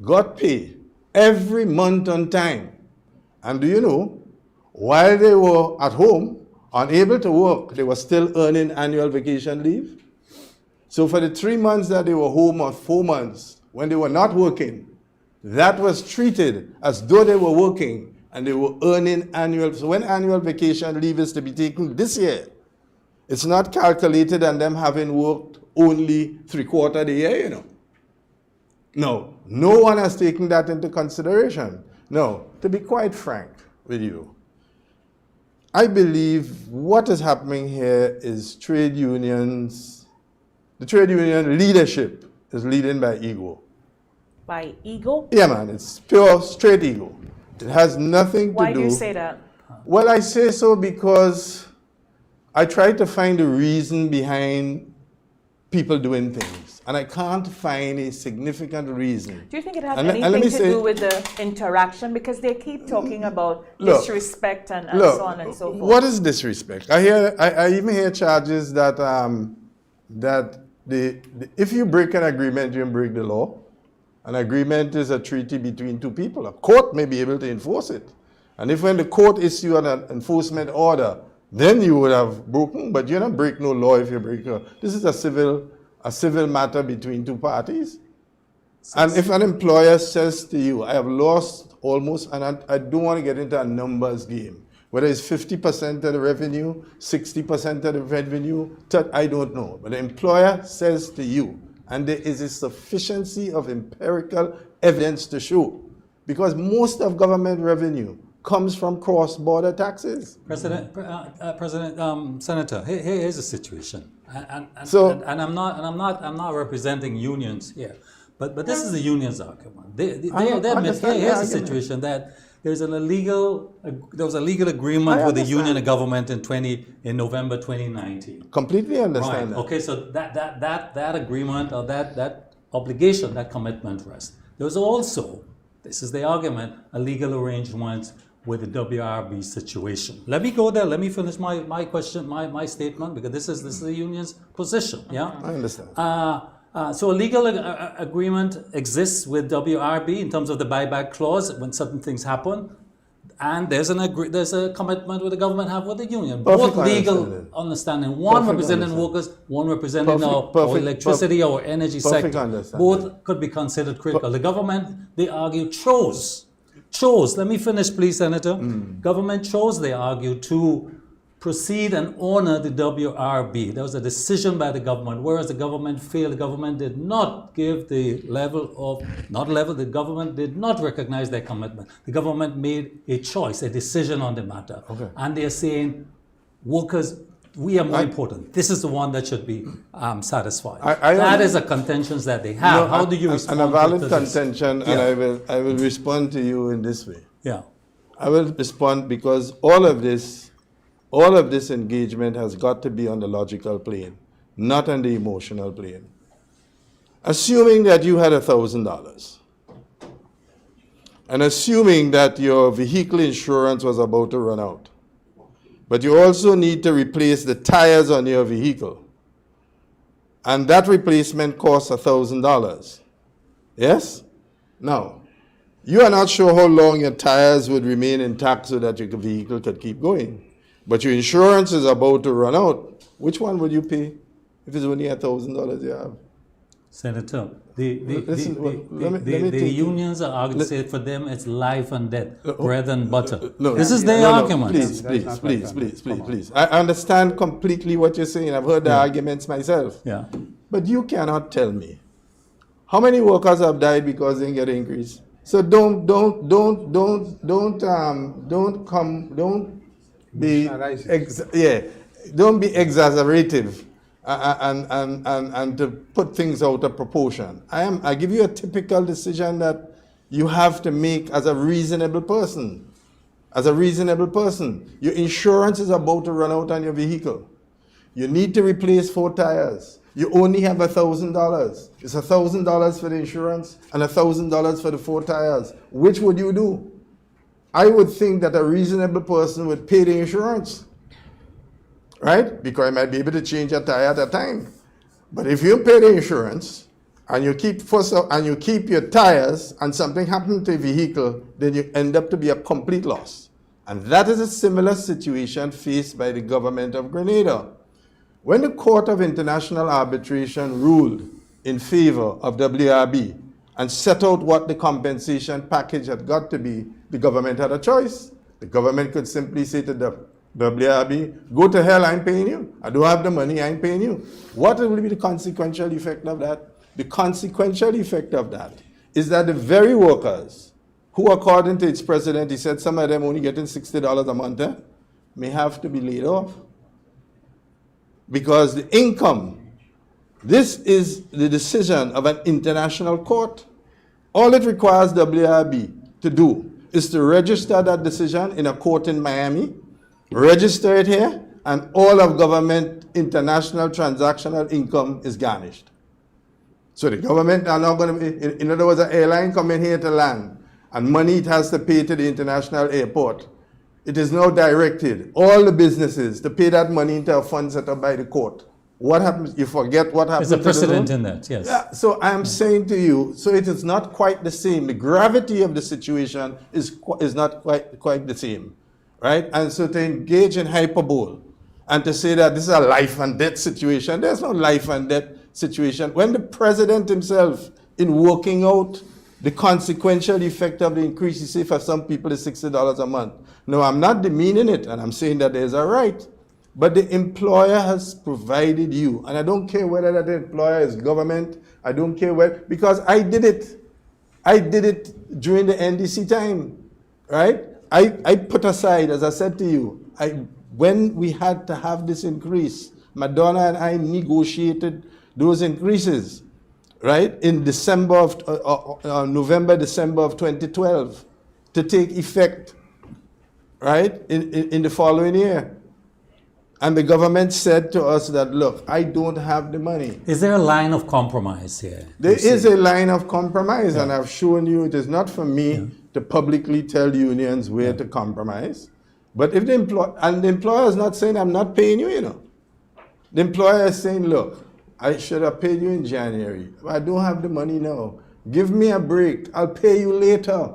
got paid every month on time. And do you know, while they were at home, unable to work, they were still earning annual vacation leave. So for the 3 months that they were home, or 4 months, when they were not working, that was treated as though they were working and they were earning annual. So when annual vacation leave is to be taken this year, it's not calculated on them having worked only 3/4 of the year, you know. No, no one has taken that into consideration. No, to be quite frank with you, I believe what is happening here is trade unions, the trade union leadership is leading by ego. By ego? Yeah, man, it's pure, straight ego. It has nothing to do... Why do you say that? Well, I say so because I try to find the reason behind people doing things, and I can't find a significant reason. Do you think it has anything to do with the interaction? Because they keep talking about disrespect and so on and so forth. What is disrespect? I even hear charges that if you break an agreement, you break the law. An agreement is a treaty between two people. A court may be able to enforce it. And if when the court issue an enforcement order, then you would have broken, but you don't break no law if you break law. This is a civil matter between two parties. And if an employer says to you, I have lost almost, and I don't want to get into a numbers game, whether it's 50% of the revenue, 60% of the revenue, I don't know. But the employer says to you, and there is a sufficiency of empirical evidence to show, because most of government revenue comes from cross-border taxes. Senator, here's the situation, and I'm not representing unions here, but this is the unions' argument. They admit, here's the situation that there was a legal agreement with the union and government in November 2019. Completely understand that. Okay, so that agreement or that obligation, that commitment rests. There was also, this is the argument, a legal arrangement with the WRB situation. Let me go there. Let me finish my question, my statement, because this is the union's position. Yeah, I understand. So a legal agreement exists with WRB in terms of the buyback clause when certain things happen, and there's a commitment with the government have with the union. Both legal understanding. One representing workers, one representing our electricity or energy sector. Both could be considered critical. The government, they argue, chose. Let me finish, please, Senator. Government chose, they argue, to proceed and honor the WRB. There was a decision by the government, whereas the government failed. The government did not give the the government did not recognize their commitment. The government made a choice, a decision on the matter. Okay. And they're saying, workers, we are more important. This is the one that should be satisfied. That is a contention that they have. How do you respond to this? And a valid contention, and I will respond to you in this way. Yeah. I will respond because all of this engagement has got to be on the logical plane, not on the emotional plane. Assuming that you had $1,000, and assuming that your vehicle insurance was about to run out, but you also need to replace the tires on your vehicle, and that replacement costs $1,000. Yes? Now, you are not sure how long your tires would remain intact so that your vehicle could keep going. But your insurance is about to run out. Which one would you pay if it's only $1,000 you have? Senator, the unions are arguing, say for them it's life and death, bread and butter. This is their argument. Please. I understand completely what you're saying. I've heard the arguments myself. Yeah. But you cannot tell me how many workers have died because they didn't get an increase. So don't be exaggerative. And to put things out of proportion. I give you a typical decision that you have to make as a reasonable person. Your insurance is about to run out on your vehicle. You need to replace 4 tires. You only have $1,000. It's $1,000 for the insurance and $1,000 for the 4 tires. Which would you do? I would think that a reasonable person would pay the insurance. Right? Because I might be able to change a tire at a time. But if you pay the insurance and you keep your tires and something happens to your vehicle, then you end up to be a complete loss. And that is a similar situation faced by the government of Grenada. When the Court of International Arbitration ruled in favor of WRB and set out what the compensation package had got to be, the government had a choice. The government could simply say to the WRB, go to hell, I'm paying you. I don't have the money, I'm paying you. What will be the consequential effect of that? The consequential effect of that is that the very workers who, according to its president, he said some of them only getting $60 a month, may have to be laid off. Because the income, this is the decision of an international court. All it requires WRB to do is to register that decision in a court in Miami, register it here, and all of government international transactional income is garnished. So the government are not going to be, in other words, an airline coming here to land, and money it has to pay to the international airport. It is now directed, all the businesses, to pay that money into a fund set up by the court. What happens? You forget what happens. There's a precedent in that, yes. Yeah, so I'm saying to you, so it is not quite the same. The gravity of the situation is not quite the same, right? And so to engage in hyperbole and to say that this is a life and death situation, there's no life and death situation. When the president himself, in working out the consequential effect of the increase, you say for some people it's $60 a month. No, I'm not demeaning it, and I'm saying that there's a right. But the employer has provided you, and I don't care whether that employer is government, I don't care whether, because I did it. I did it during the NDC time, right? I put aside, as I said to you, when we had to have this increase, Madonna and I negotiated those increases, right, in November, December of 2012 to take effect, right, in the following year. And the government said to us that, look, I don't have the money. Is there a line of compromise here? There is a line of compromise, and I've shown you it is not for me to publicly tell unions where to compromise. But if the employer is not saying, I'm not paying you, you know. The employer is saying, look, I should have paid you in January. I don't have the money now. Give me a break. I'll pay you later.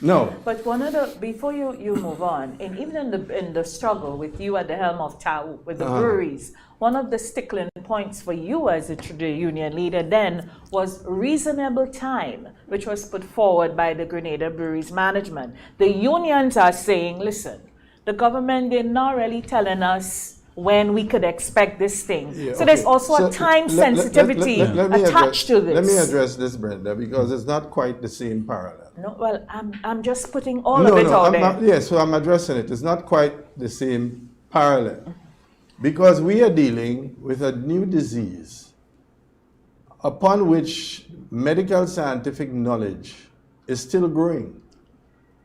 No. But one of the, before you move on, and even in the struggle with you at the helm of TAU, with the breweries, one of the stickling points for you as the union leader then was reasonable time, which was put forward by the Grenada Breweries management. The unions are saying, listen, the government, they're not really telling us when we could expect this thing. Yeah, so there's also a time sensitivity attached to this. Let me address this, Brenda, because it's not quite the same parallel. No, well, I'm just putting all of it out there. Yes, so I'm addressing it. It's not quite the same parallel. Because we are dealing with a new disease upon which medical scientific knowledge is still growing.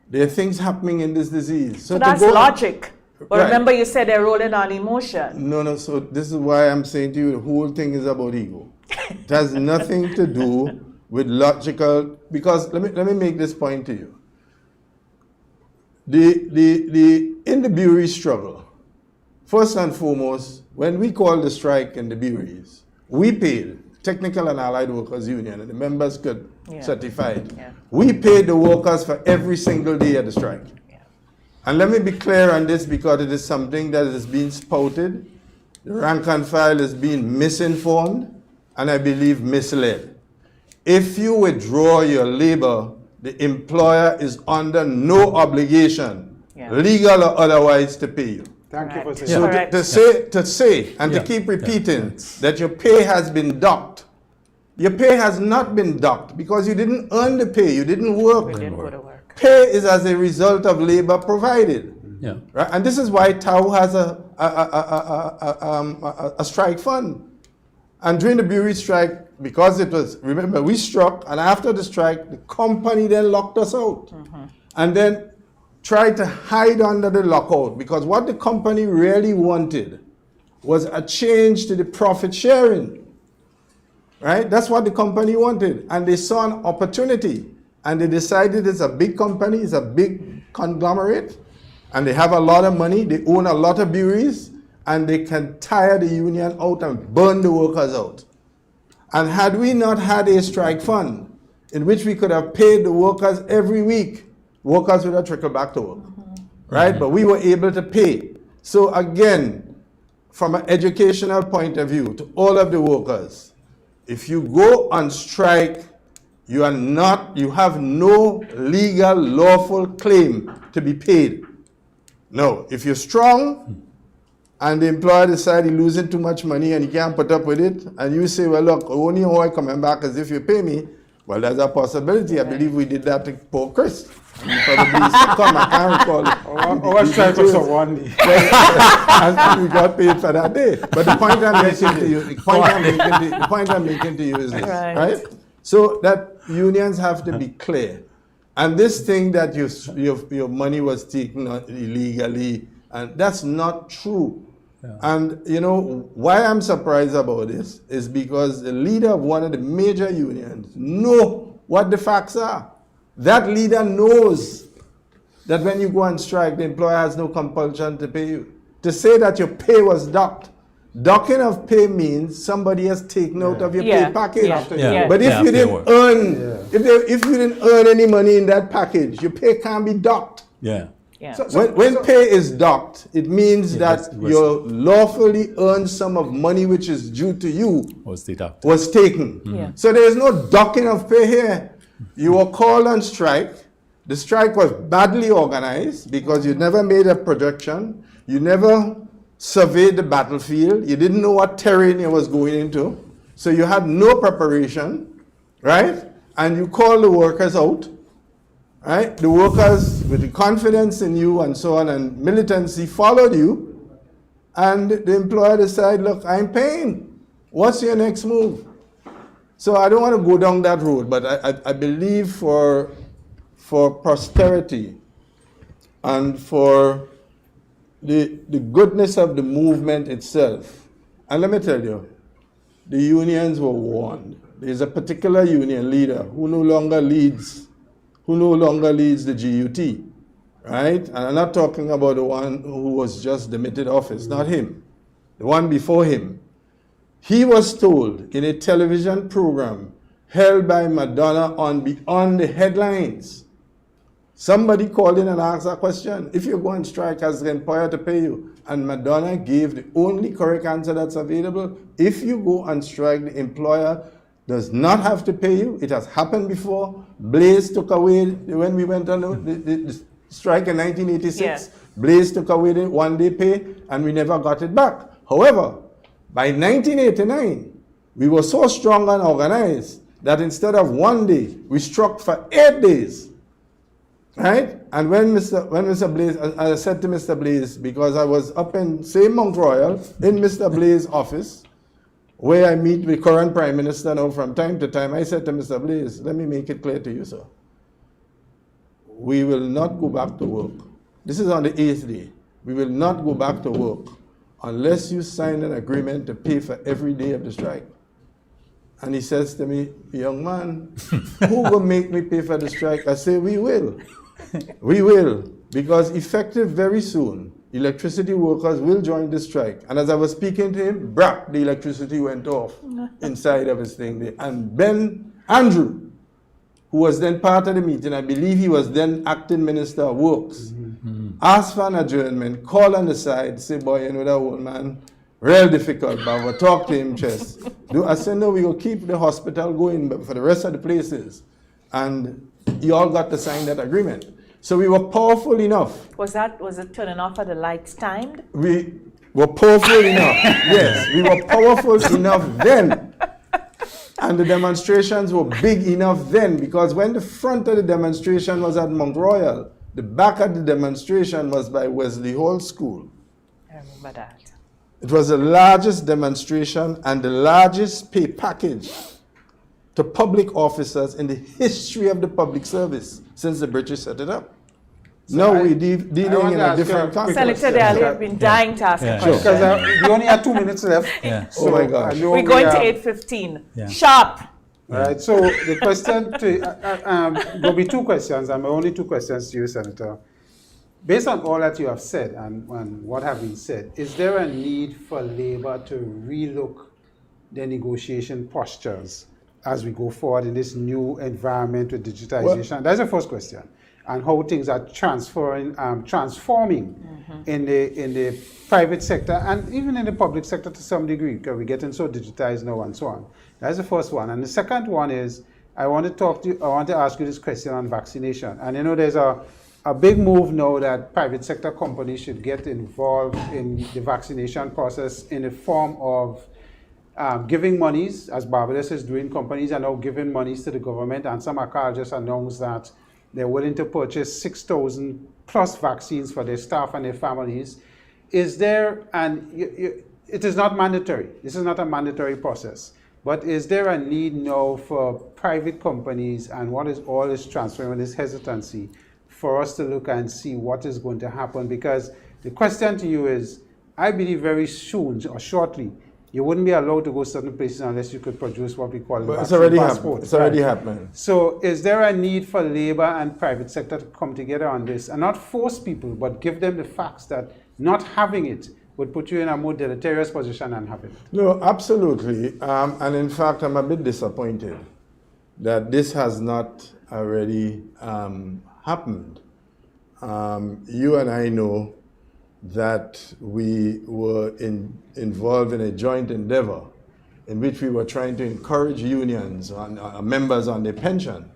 There are things happening in this disease. So that's logic. But right. Remember you said they're rolling on emotion. No, so this is why I'm saying to you the whole thing is about ego. It has nothing to do with logical, because let me make this point to you. In the brewery struggle, first and foremost, when we called the strike in the breweries, we paid, Technical and Allied Workers Union, and the members could certify it. Yeah. We paid the workers for every single day of the strike. And let me be clear on this because it is something that is being spouted. The rank and file is being misinformed and I believe misled. If you withdraw your labor, the employer is under no obligation, legal or otherwise, to pay you. Thank you for saying that. So to say and to keep repeating that your pay has been docked, your pay has not been docked because you didn't earn the pay, you didn't work. We didn't go to work. Pay is as a result of labor provided. Yeah. Right? And this is why TAU has a strike fund. And during the brewery strike, because it was, remember, we struck, and after the strike, the company then locked us out. And then tried to hide under the lockout, because what the company really wanted was a change to the profit sharing. Right? That's what the company wanted. And they saw an opportunity. And they decided it's a big company, it's a big conglomerate, and they have a lot of money, they own a lot of breweries, and they can tire the union out and burn the workers out. And had we not had a strike fund in which we could have paid the workers every week, workers would have trickled back to work, right? But we were able to pay. So again, from an educational point of view, to all of the workers, if you go on strike, you have no legal, lawful claim to be paid. No, if you're strong and the employer decides he's losing too much money and he can't put up with it, and you say, well, look, only how I coming back is if you pay me, well, there's a possibility. I believe we did that to poor Chris. Probably come, I can't recall it. Our strike was for 1 day. And we got paid for that day. But the point I'm making to you, the point I'm making to you is this, right? So that unions have to be clear. And this thing that your money was taken illegally, and that's not true. Yeah. And you know why I'm surprised about this is because the leader of one of the major unions know what the facts are. That leader knows that when you go on strike, the employer has no compulsion to pay you. To say that your pay was docked, docking of pay means somebody has taken out of your pay package. But if you didn't earn, if you didn't earn any money in that package, your pay can't be docked. So when pay is docked, it means that your lawfully earned sum of money which is due to you was taken. So there is no docking of pay here. You were called on strike. The strike was badly organized because you never made a projection. You never surveyed the battlefield. You didn't know what terrain you was going into. So you had no preparation, right? And you called the workers out, right? The workers, with the confidence in you and so on, and militancy, followed you. And the employer decided, look, I'm paying. What's your next move? So I don't want to go down that road, but I believe for posterity and for the goodness of the movement itself. And let me tell you, the unions were warned. There's a particular union leader who no longer leads the GUT, right? And I'm not talking about the one who was just demitted office, not him, the one before him. He was told in a television program held by Madonna on Beyond the Headlines. Somebody called in and asked a question. If you go on strike, has the employer to pay you? And Madonna gave the only correct answer that's available. If you go on strike, the employer does not have to pay you. It has happened before. Blaze took away, when we went on the strike in 1986, Blaze took away the one-day pay, and we never got it back. However, by 1989, we were so strong and organized that instead of 1 day, we struck for 8 days. Right? And when Mr. Blaze, I said to Mr. Blaze, because I was up in, say, Mount Royal, in Mr. Blaze's office, where I meet with current Prime Minister now from time to time, I said to Mr. Blaze, let me make it clear to you, sir. We will not go back to work. This is on the 8th day. We will not go back to work unless you sign an agreement to pay for every day of the strike. And he says to me, young man, who will make me pay for the strike? I say, we will. We will. Because effective very soon, electricity workers will join the strike. And as I was speaking to him, the electricity went off inside of his thing there. And Ben Andrew, who was then part of the meeting, I believe he was then acting Minister of Works, asked for an adjournment, called on the side, say, boy, you know that old man, real difficult, but we'll talk to him, chest. I said, no, we will keep the hospital going, but for the rest of the places. And you all got to sign that agreement. So we were powerful enough. Was it turning off at the lights timed? We were powerful enough. Yes, we were powerful enough then. And the demonstrations were big enough then, because when the front of the demonstration was at Mount Royal, the back of the demonstration was by Wesley Hall School. I remember that. It was the largest demonstration and the largest pay package to public officers in the history of the public service since the British set it up. So now we're dealing in a different context. Senator Allie has been dying to ask a question. Because we only have 2 minutes left. So oh my gosh. We're going to 8:15. Sharp. All right, so the question, there'll be 2 questions, and only 2 questions to you, Senator. Based on all that you have said and what have been said, is there a need for labor to relook their negotiation postures as we go forward in this new environment with digitization? Well, that's the first question. And how things are transforming in the private sector and even in the public sector to some degree, because we're getting so digitized now and so on. That's the first one. And the second one is, I want to ask you this question on vaccination. And you know, there's a big move now that private sector companies should get involved in the vaccination process in the form of giving monies, as Barbados is doing. Companies are now giving monies to the government, and some ACAL just announced that they're willing to purchase 6,000 plus vaccines for their staff and their families. Is there, and it is not mandatory, this is not a mandatory process, But is there a need now for private companies, and what is all this transferring, this hesitancy, for us to look and see what is going to happen? Because the question to you is, I believe very soon or shortly, you wouldn't be allowed to go certain places unless you could produce what we call but it's already passports. It's already happening. So is there a need for labor and private sector to come together on this and not force people, but give them the facts that not having it would put you in a more deleterious position than having it? No, absolutely. And in fact, I'm a bit disappointed that this has not already happened. You and I know that we were involved in a joint endeavor in which we were trying to encourage unions, members on their pension,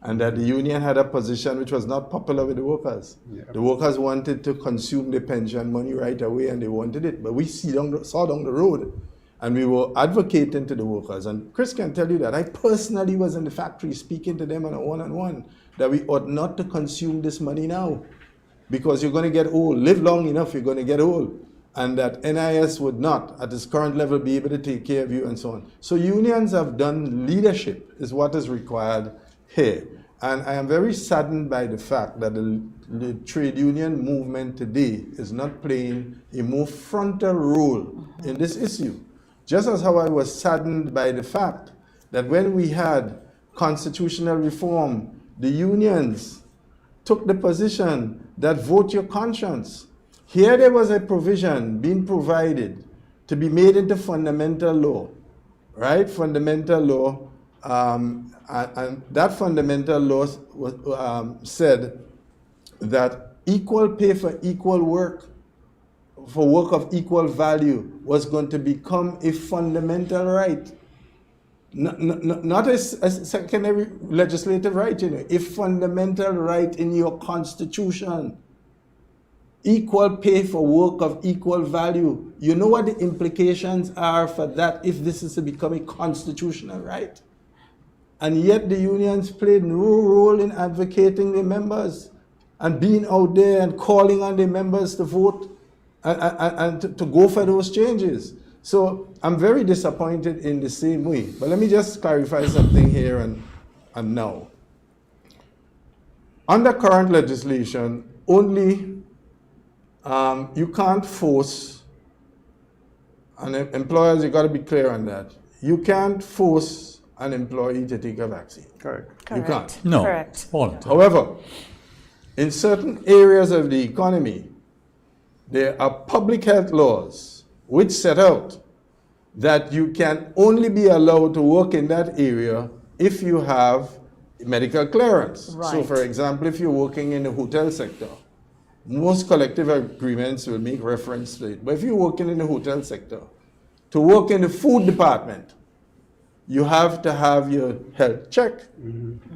and that the union had a position which was not popular with the workers. Yeah. The workers wanted to consume the pension money right away, and they wanted it, but we saw down the road, and we were advocating to the workers. And Chris can tell you that I personally was in the factory speaking to them on a one-on-one, that we ought not to consume this money now, because you're going to get old. Live long enough, you're going to get old. And that NIS would not, at its current level, be able to take care of you and so on. So unions have done leadership, is what is required here. And I am very saddened by the fact that the trade union movement today is not playing a more frontal role in this issue. Just as how I was saddened by the fact that when we had constitutional reform, the unions took the position that vote your conscience. Here there was a provision being provided to be made into fundamental law, right? Fundamental law, and that fundamental law was, said that equal pay for equal work, for work of equal value, was going to become a fundamental right. Not a secondary legislative right, a fundamental right in your constitution. Equal pay for work of equal value. You know what the implications are for that if this is to become a constitutional right? And yet the unions played no role in advocating their members and being out there and calling on their members to vote and to go for those changes. So I'm very disappointed in the same way. But let me just clarify something here and now. Under current legislation, only you can't force, and employers, you've got to be clear on that. You can't force an employee to take a vaccine. Correct. You can't. No. Correct. However, in certain areas of the economy, there are public health laws which set out that you can only be allowed to work in that area if you have medical clearance. Right. So for example, if you're working in the hotel sector, most collective agreements will make reference to it. But if you're working in the hotel sector, to work in the food department, you have to have your health check,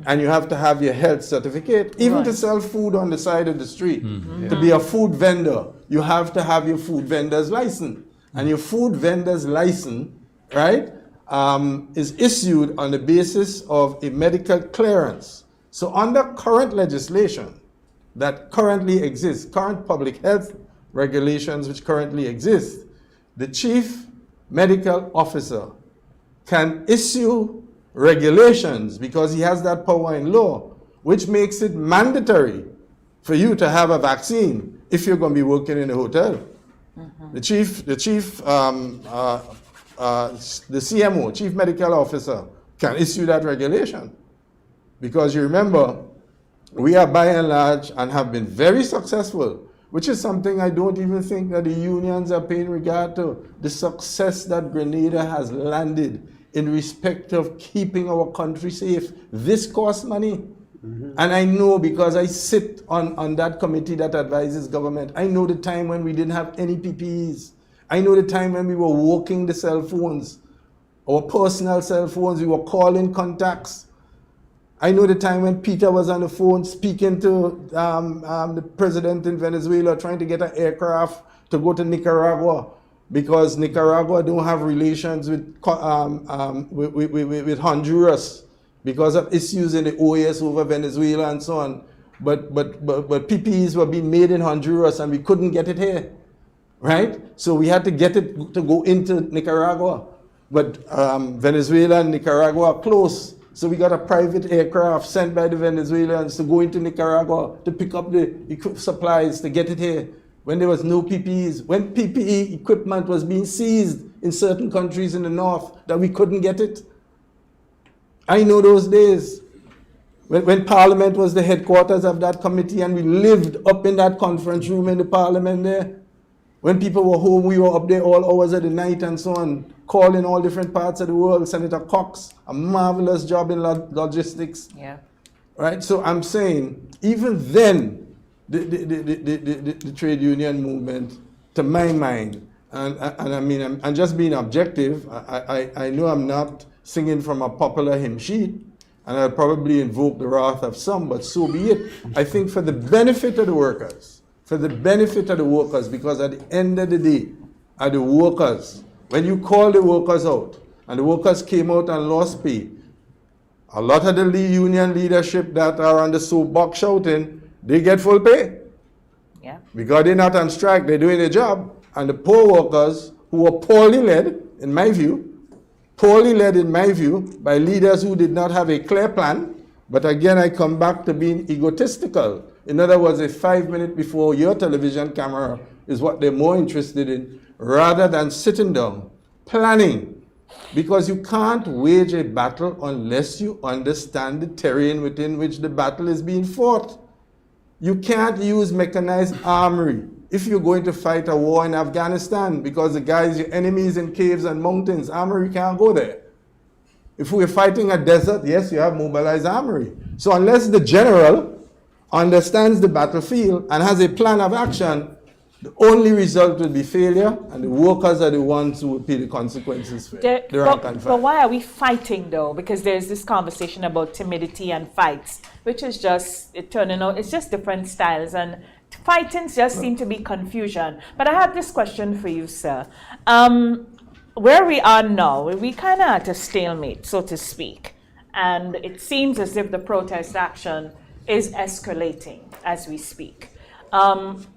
and you have to have your health certificate. Even to sell food on the side of the street, to be a food vendor, you have to have your food vendor's license. And your food vendor's license, right, is issued on the basis of a medical clearance. So under current legislation that currently exists, current public health regulations which currently exist, the chief medical officer can issue regulations, because he has that power in law, which makes it mandatory for you to have a vaccine if you're going to be working in a hotel. The CMO, Chief Medical Officer, can issue that regulation. Because you remember, we are by and large and have been very successful, which is something I don't even think that the unions are paying regard to, the success that Grenada has landed in respect of keeping our country safe. This costs money. And I know, because I sit on that committee that advises government, I know the time when we didn't have any PPEs. I know the time when we were walking the cell phones, our personal cell phones, we were calling contacts. I know the time when Peter was on the phone speaking to the president in Venezuela, trying to get an aircraft to go to Nicaragua, because Nicaragua don't have relations with Honduras, because of issues in the OAS over Venezuela and so on. But PPEs were being made in Honduras and we couldn't get it here, right? So we had to get it to go into Nicaragua. But Venezuela and Nicaragua are close. So we got a private aircraft sent by the Venezuelans to go into Nicaragua to pick up the supplies to get it here. When there was no PPEs, when PPE equipment was being seized in certain countries in the north, that we couldn't get it. I know those days. When Parliament was the headquarters of that committee and we lived up in that conference room in the Parliament there. When people were home, we were up there all hours of the night and so on, calling all different parts of the world. Senator Cox, a marvelous job in logistics. Yeah. Right? So I'm saying, even then, the trade union movement, to my mind, and I mean, I'm just being objective. I know I'm not singing from a popular hymn sheet, and I'll probably invoke the wrath of some, but so be it. I think for the benefit of the workers, because at the end of the day, are the workers, when you call the workers out, and the workers came out and lost pay, a lot of the union leadership that are on the soapbox shouting, they get full pay. Yeah. Because they're not on strike, they're doing their job. And the poor workers, who are poorly led, in my view, by leaders who did not have a clear plan. But again, I come back to being egotistical. In other words, a 5 minutes before your television camera is what they're more interested in, rather than sitting down, planning. Because you can't wage a battle unless you understand the terrain within which the battle is being fought. You can't use mechanized armory if you're going to fight a war in Afghanistan, because the guys, your enemies in caves and mountains, armory can't go there. If we're fighting a desert, yes, you have mobilized armory. So unless the general understands the battlefield and has a plan of action, the only result will be failure, and the workers are the ones who will pay the consequences for it. But why are we fighting, though? Because there's this conversation about timidity and fights, which is just turning out, it's just different styles, and fighting just seem to be confusion. But I have this question for you, sir. Where we are now, we kind of at a stalemate, so to speak, and it seems as if the protest action is escalating as we speak.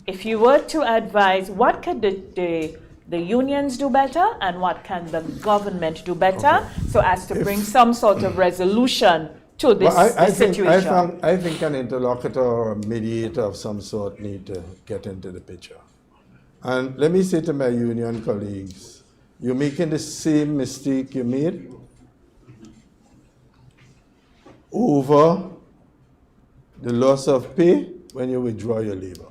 If you were to advise, what could the unions do better, and what can the government do better, so as to bring some sort of resolution to this situation? I think an interlocutor or a mediator of some sort need to get into the picture. And let me say to my union colleagues, you're making the same mistake you made over the loss of pay when you withdraw your labor.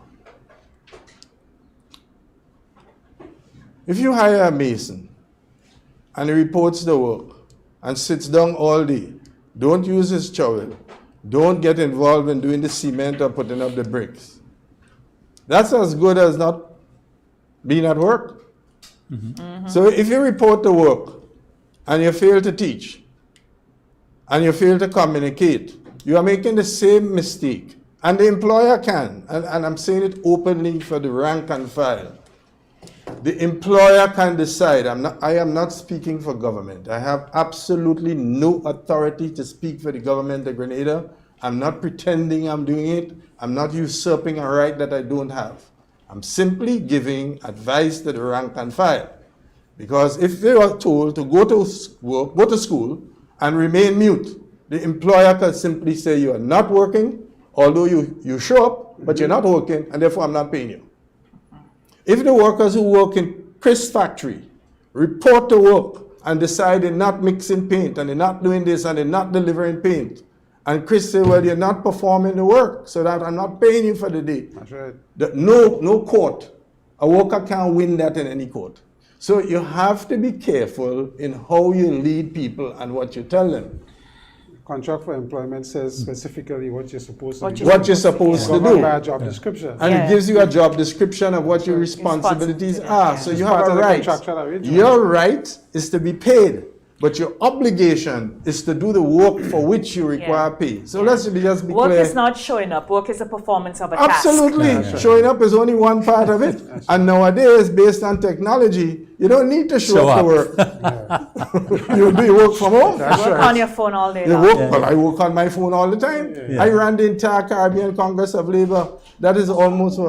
If you hire a mason and he reports the work and sits down all day, don't use his shovel, don't get involved in doing the cement or putting up the bricks, that's as good as not being at work. Mm-hmm. Mm-hmm. So if you report the work and you fail to teach and you fail to communicate, you are making the same mistake. And the employer can, and I'm saying it openly for the rank and file, the employer can decide. I am not speaking for government. I have absolutely no authority to speak for the government of Grenada. I'm not pretending I'm doing it. I'm not usurping a right that I don't have. I'm simply giving advice to the rank and file. Because if they are told to go to work, go to school, and remain mute, the employer can simply say you are not working, although you show up, but you're not working, and therefore I'm not paying you. If the workers who work in Chris' factory report to work and decide they're not mixing paint, and they're not doing this, and they're not delivering paint, and Chris said, well, you're not performing the work, so that I'm not paying you for the day. That's right. No court. A worker can't win that in any court. So you have to be careful in how you lead people and what you tell them. Contract for employment says specifically what you're supposed to do. What you're supposed to do. By a job description. And it gives you a job description of what your responsibilities are. So you have a right. Your right is to be paid. But your obligation is to do the work for which you require pay. So let's just be work clear. Work is not showing up. Work is a performance of a task. Absolutely. Showing up is only one part of it. And nowadays, based on technology, you don't need to show up to work. You do work from home. That's work on your phone all day long. Well, I work on my phone all the time. I ran the entire Caribbean Congress of Labor. That is almost,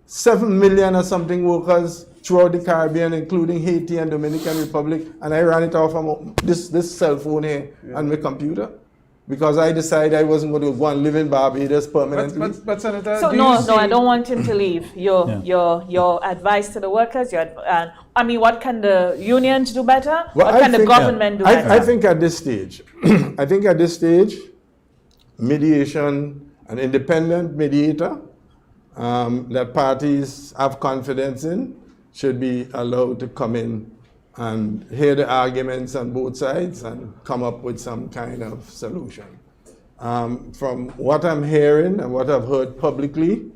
7 million or something workers throughout the Caribbean, including Haiti and Dominican Republic, and I ran it off on this cell phone here and my computer. Because I decided I wasn't going to go and live in Barbados permanently. But Senator, so no, I don't want him to leave. Your advice to the workers. What can the unions do better? Well, what can the government do better? I think at this stage, mediation, an independent mediator that parties have confidence in, should be allowed to come in and hear the arguments on both sides and come up with some kind of solution. From what I'm hearing and what I've heard publicly,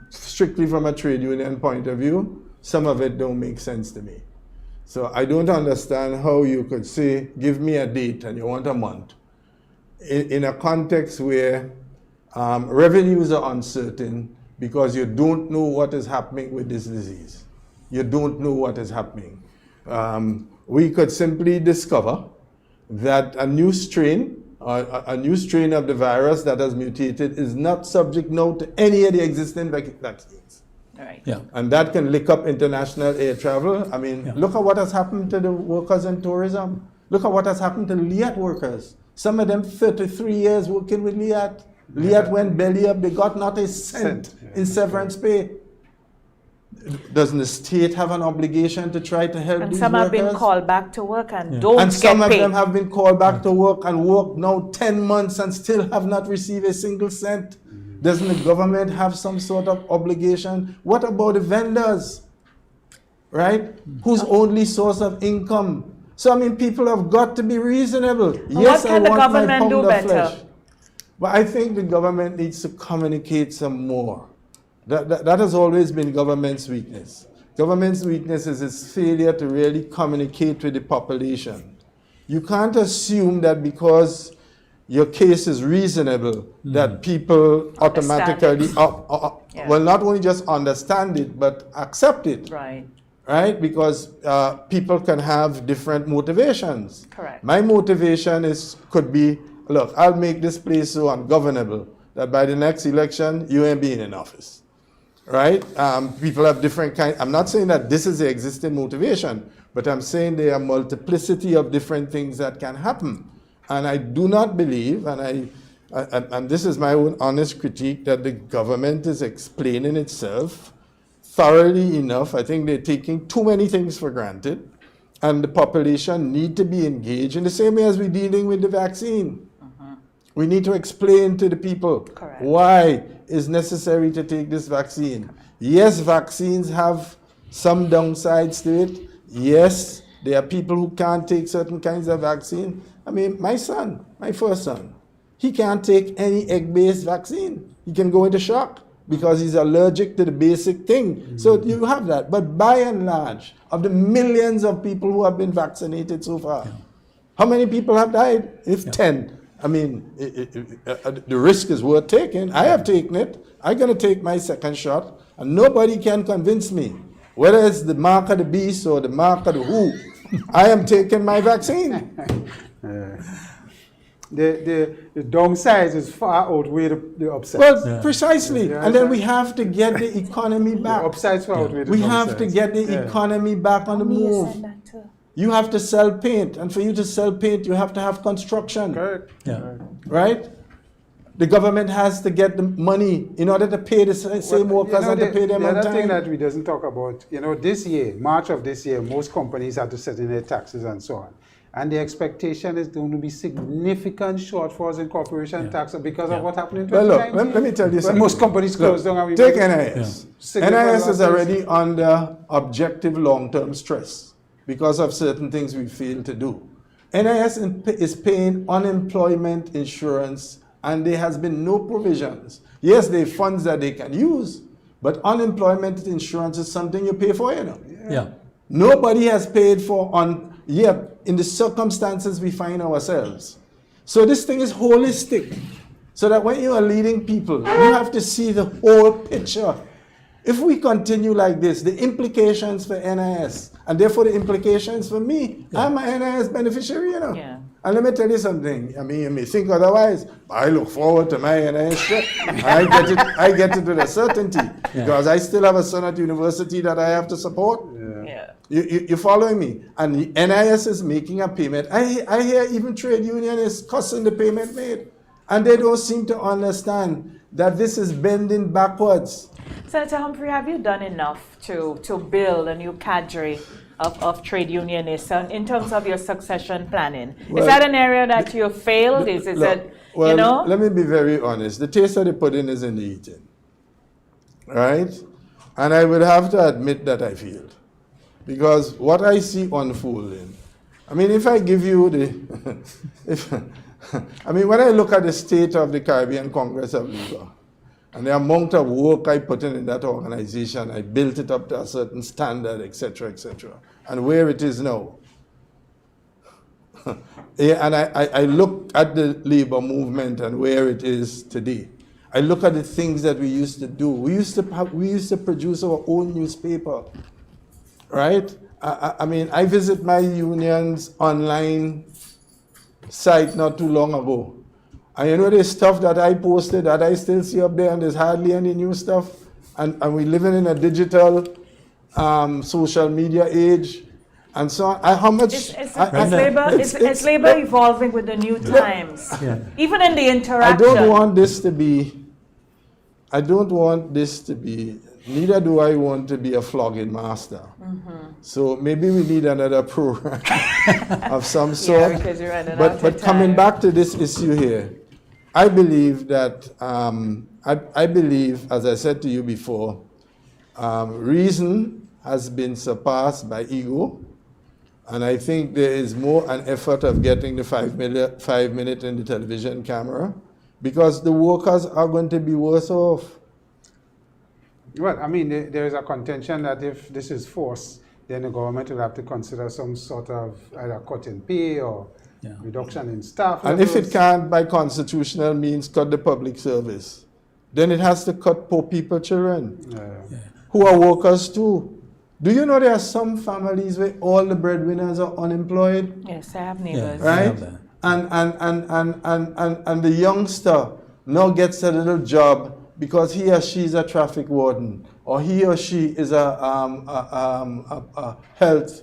strictly from a trade union point of view, some of it don't make sense to me. So I don't understand how you could say, give me a date and you want a month. In a context where revenues are uncertain because you don't know what is happening with this disease. You don't know what is happening. We could simply discover that a new strain of the virus that has mutated is not subject now to any of the existing vaccines. Right. Yeah. And that can lick up international air travel. I mean, look at what has happened to the workers in tourism. Look at what has happened to Liat workers. Some of them 33 years working with Liat. Liat went belly up. They got not a cent in severance pay. Doesn't the state have an obligation to try to help these workers? And some have been called back to work and don't get paid. And some of them have been called back to work and work now 10 months and still have not received a single cent. Doesn't the government have some sort of obligation? What about the vendors, right? Whose only source of income? So, I mean, people have got to be reasonable. Yes, what can the government do better? But I think the government needs to communicate some more. That has always been government's weakness. Government's weakness is its failure to really communicate with the population. You can't assume that because your case is reasonable, that people automatically, well, not only just understand it, but accept it. Right. Right? Because people can have different motivations. Correct. My motivation could be, look, I'll make this place so ungovernable that by the next election, you ain't being in office. Right? People have different kinds. I'm not saying that this is the existing motivation, but I'm saying there are multiplicity of different things that can happen. And I do not believe, and this is my own honest critique, that the government is explaining itself thoroughly enough. I think they're taking too many things for granted, and the population need to be engaged in the same way as we're dealing with the vaccine. We need to explain to the people why it's necessary to take this vaccine. Yes, vaccines have some downsides to it. Yes, there are people who can't take certain kinds of vaccine. I mean, my son, my first son, he can't take any egg-based vaccine. He can go into shock because he's allergic to the basic thing. So you have that. But by and large, of the millions of people who have been vaccinated so far, how many people have died? If 10. I mean, the risk is worth taking. I have taken it. I'm going to take my second shot, and nobody can convince me, whether it's the mark of the beast or the mark of the who, I am taking my vaccine. The downsides is far outweigh the upsides. Well, precisely. And then we have to get the economy back. The upsides far outweigh the We downsides. have to get the economy back on the move. You have to sell paint, and for you to sell paint, you have to have construction. Correct. Right? The government has to get the money in order to pay the same workers and to pay them on time. The other thing that we doesn't talk about, this year, March of this year, most companies had to set in their taxes and so on. And the expectation is going to be significant shortfalls in corporation tax because of what happened in 2019. Well, look, let me tell you something. Most companies closed down. Take NIS. NIS is already under objective long-term stress because of certain things we fail to do. NIS is paying unemployment insurance, and there has been no provisions. Yes, there are funds that they can use, but unemployment insurance is something you pay for, Nobody has paid for in the circumstances we find ourselves. So this thing is holistic, so that when you are leading people, you have to see the whole picture. If we continue like this, the implications for NIS, and therefore the implications for me, I'm an NIS beneficiary, And let me tell you something. I mean, you may think otherwise, but I look forward to my NIS trip. And I get it with a certainty because I still have a son at university that I have to support. You following me? And the NIS is making a payment. I hear even trade union is cussing the payment made. And they don't seem to understand that this is bending backwards. Senator Humphrey, have you done enough to build a new cadre of trade unionists in terms of your succession planning? Well, is that an area that you have failed? Let me be very honest. The taste of the pudding is in the eating, right? And I would have to admit that I failed. Because what I see unfolding, I mean, if I give you when I look at the state of the Caribbean Congress of Labor, and the amount of work I put in that organization, I built it up to a certain standard, etc., and where it is now. And I look at the labor movement and where it is today. I look at the things that we used to do. We used to produce our own newspaper, right? I visit my union's online site not too long ago. And you know the stuff that I posted that I still see up there, and there's hardly any new stuff. And we're living in a digital social media age. And so how much... Is labor evolving with the new times? Yeah. Even in the interaction. I don't want this to be, neither do I want to be a flogging master. Mm-hmm. So maybe we need another program of some sort. Yeah, because you're running but coming back to this issue here, I believe that, I believe, as I said to you before, reason has been surpassed by ego. And I think there is more an effort of getting the 5 minute in the television camera, because the workers are going to be worse off. Well, I mean, there is a contention that if this is forced, then the government will have to consider some sort of either cut in pay or reduction in staff. And if it can't, by constitutional means, cut the public service, then it has to cut poor people, children, who are workers too. Do you know there are some families where all the breadwinners are unemployed? Yes, I have neighbors. Right? And the youngster now gets a little job because he or she is a traffic warden, or he or she is a health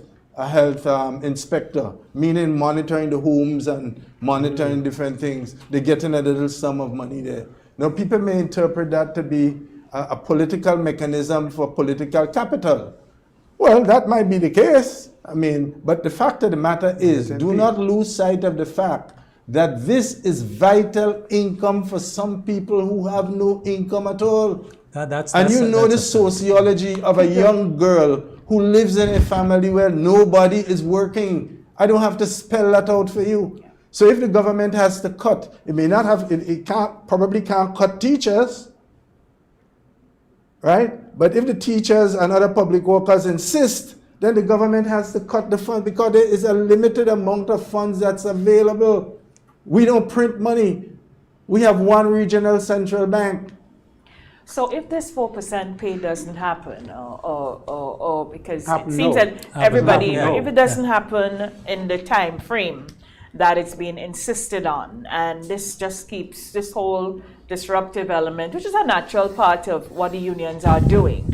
inspector, meaning monitoring the homes and monitoring different things. They're getting a little sum of money there. Now, people may interpret that to be a political mechanism for political capital. Well, that might be the case. I mean, but the fact of the matter is, do not lose sight of the fact that this is vital income for some people who have no income at all. And you know the sociology of a young girl who lives in a family where nobody is working. I don't have to spell that out for you. So if the government has to cut, it may not have, it probably can't cut teachers, right? But if the teachers and other public workers insist, then the government has to cut the funds, because there is a limited amount of funds that's available. We don't print money. We have one regional central bank. So if this 4% pay doesn't happen, or because it seems that everybody, if it doesn't happen in the time frame that it's being insisted on, and this just keeps this whole disruptive element, which is a natural part of what the unions are doing.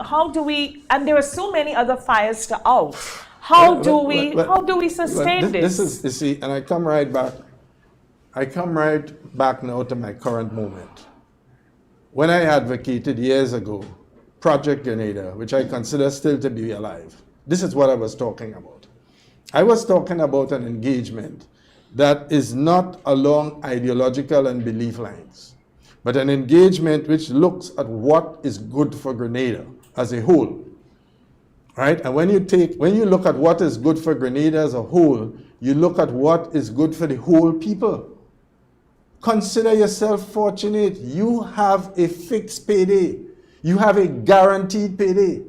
How do we, and there are so many other fires to out, how do we sustain this? This is, you see, and I come right back now to my current moment. When I advocated years ago Project Grenada, which I consider still to be alive, this is what I was talking about. I was talking about an engagement that is not along ideological and belief lines, but an engagement which looks at what is good for Grenada as a whole, right? And when you look at what is good for Grenada as a whole, you look at what is good for the whole people. Consider yourself fortunate. You have a fixed payday. You have a guaranteed payday.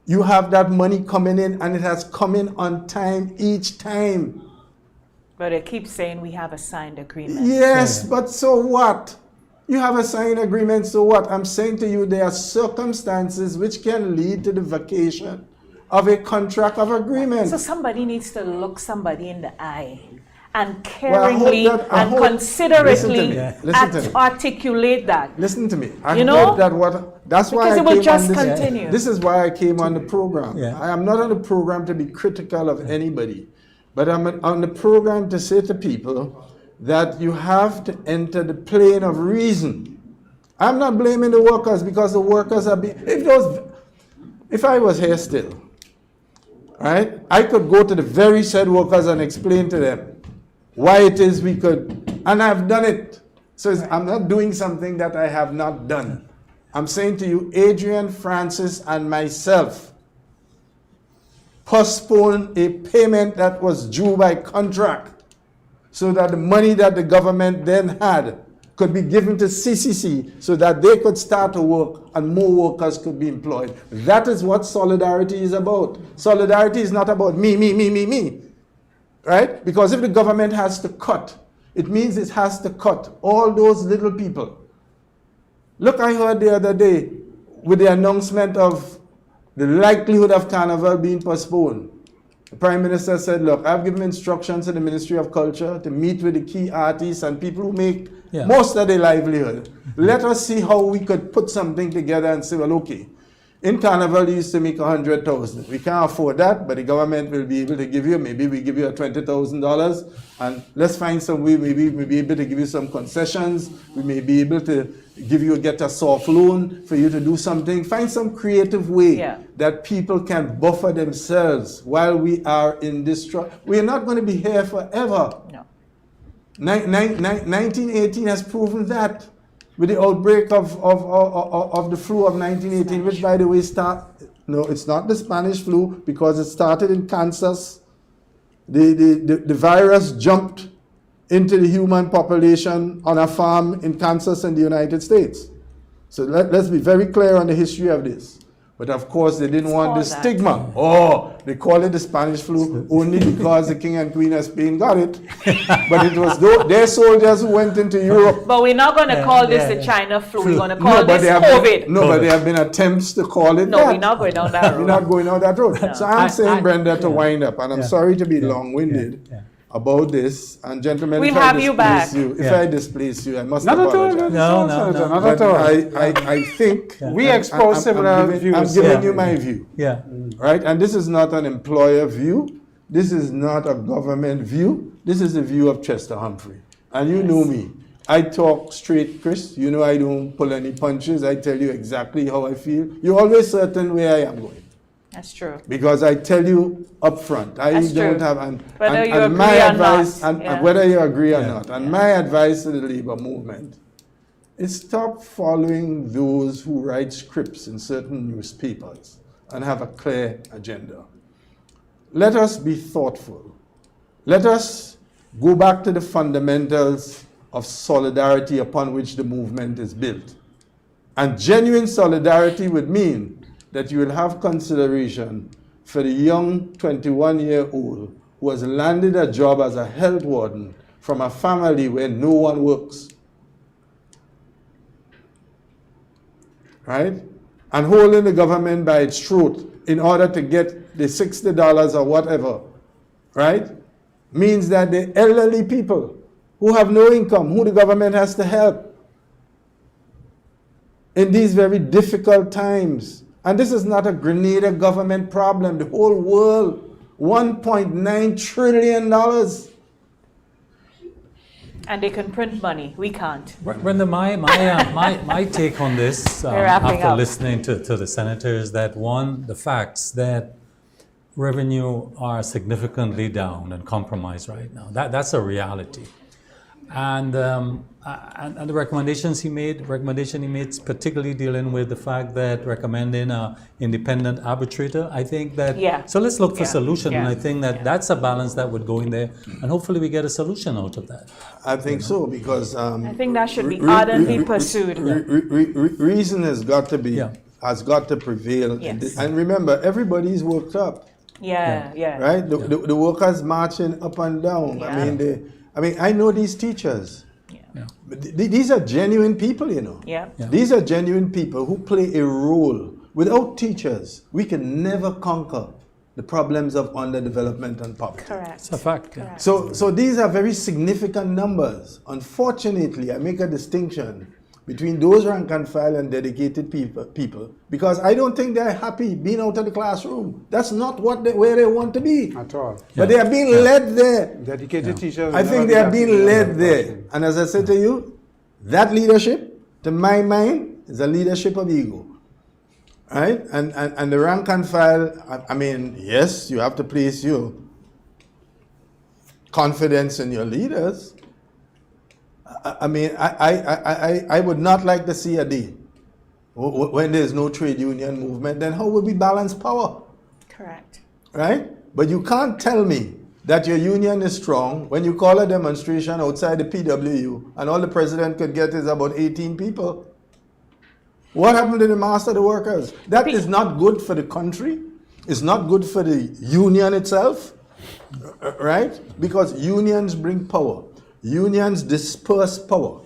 You have that money coming in, and it has come in on time each time. But it keeps saying we have a signed agreement. Yes, but so what? You have a signed agreement, so what? I'm saying to you, there are circumstances which can lead to the vacation of a contract of agreement. So somebody needs to look somebody in the eye and caringly and considerately articulate that. Listen to me. I You know? hope that that's why Because I it will came just on this. continue. This is why I came on the program. Yeah. I am not on the program to be critical of anybody, but I'm on the program to say to people that you have to enter the plane of reason. I'm not blaming the workers because the workers are being. If I was here still, right, I could go to the very said workers and explain to them why it is we could, and I've done it. So I'm not doing something that I have not done. I'm saying to you, Adrian, Francis, and myself postponed a payment that was due by contract so that the money that the government then had could be given to CCC so that they could start to work and more workers could be employed. That is what solidarity is about. Solidarity is not about me. Right? Because if the government has to cut, it means it has to cut all those little people. Look, I heard the other day with the announcement of the likelihood of Carnival being postponed. The Prime Minister said, look, I've given instructions to the Ministry of Culture to meet with the key artists and people who make most of their livelihood. Let us see how we could put something together and say, well, okay, in Carnival, you used to make 100,000. We can't afford that, but the government will be able to give you, maybe we give you $20,000, and let's find some way, maybe we'll be able to give you some concessions. We may be able to get a soft loan for you to do something. Find some creative way that people can buffer themselves while we are in this struggle. We are not going to be here forever. No. 1918 has proven that. With the outbreak of the flu of 1918, which, by the way, no, it's not the Spanish flu because it started in Kansas. The virus jumped into the human population on a farm in Kansas in the United States. So let's be very clear on the history of this. But of course, they didn't want the stigma. Oh, they call it the Spanish flu only because the King and Queen of Spain got it. But it was their soldiers who went into Europe. But we're not going to call this the China flu. We're going to call this COVID. But there have been attempts to call it that. No, we're not going down that road. We're not going down that road. No. So I'm saying, Brenda, to wind up, and I'm sorry to be long-winded about this, and gentlemen, we'll have you back. If I displace you, I must apologize. No, not at all. I think we expose similar views. I'm giving you my view. Right? And this is not an employer view. This is not a government view. This is the view of Chester Humphrey. And you know me. I talk straight, Chris. You know I don't pull any punches. I tell you exactly how I feel. You're always certain where I am going. That's true. Because I tell you up front, I That's don't true. have, whether you agree my or advice, not. and whether you agree or not, and my advice to the labor movement is stop following those who write scripts in certain newspapers and have a clear agenda. Let us be thoughtful. Let us go back to the fundamentals of solidarity upon which the movement is built. And genuine solidarity would mean that you will have consideration for the young 21-year-old who has landed a job as a health warden from a family where no one works. Right? And holding the government by its throat in order to get the $60 or whatever, right? Means that the elderly people who have no income, who the government has to help in these very difficult times. And this is not a Grenada government problem. The whole world, $1.9 trillion. And they can print money. We can't. Brenda, my take on this, after listening to the senator, is that one, the facts that revenue are significantly down and compromised right now. That's a reality. And the recommendation he made, particularly dealing with the fact that recommending an independent arbitrator, I think that, so let's look for solution, and I think that that's a balance that would go in there, and hopefully we get a solution out of that. I think so, because I think that should be ardently pursued. Reason has got to prevail, and remember, everybody's worked up. Right? The workers marching up and down. I mean, I know these teachers. These are genuine people, you know. These are genuine people who play a role. Without teachers, we can never conquer the problems of underdevelopment and poverty. Correct. It's a fact. Yeah. Correct. So these are very significant numbers. Unfortunately, I make a distinction between those rank and file and dedicated people because I don't think they're happy being out of the classroom. That's not where they want to be. At all. But they are being led there. Dedicated teachers. I think they are being led there. And as I said to you, that leadership, to my mind, is a leadership of ego. Right? And the rank and file, I mean, yes, you have to place your confidence in your leaders. I mean, I would not like to see a day when there's no trade union movement, then how would we balance power? Correct. Right? But you can't tell me that your union is strong when you call a demonstration outside the PWU and all the president could get is about 18 people. What happened to the master of the workers? That is not good for the country. It's not good for the union itself. Right? Because unions bring power. Unions disperse power,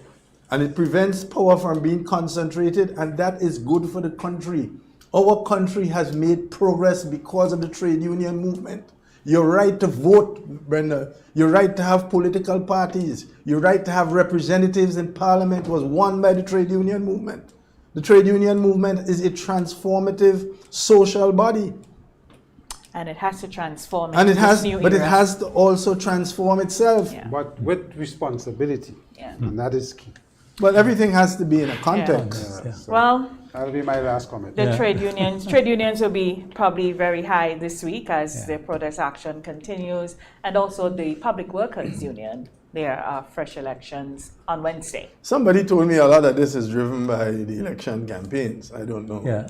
and it prevents power from being concentrated, and that is good for the country. Our country has made progress because of the trade union movement. Your right to vote, Brenda, your right to have political parties, your right to have representatives in parliament was won by the trade union movement. The trade union movement is a transformative social body. And it has to transform. And it has, new but it era. has to also transform itself. Yeah. But with responsibility. Yeah. And that is key. But everything has to be in a context. Yeah. So Well, that'll be my last comment. the trade unions will be probably very high this week as their protest action continues, and also the public workers union. There are fresh elections on Wednesday. Somebody told me a lot of this is driven by the election campaigns. I don't know. Yeah.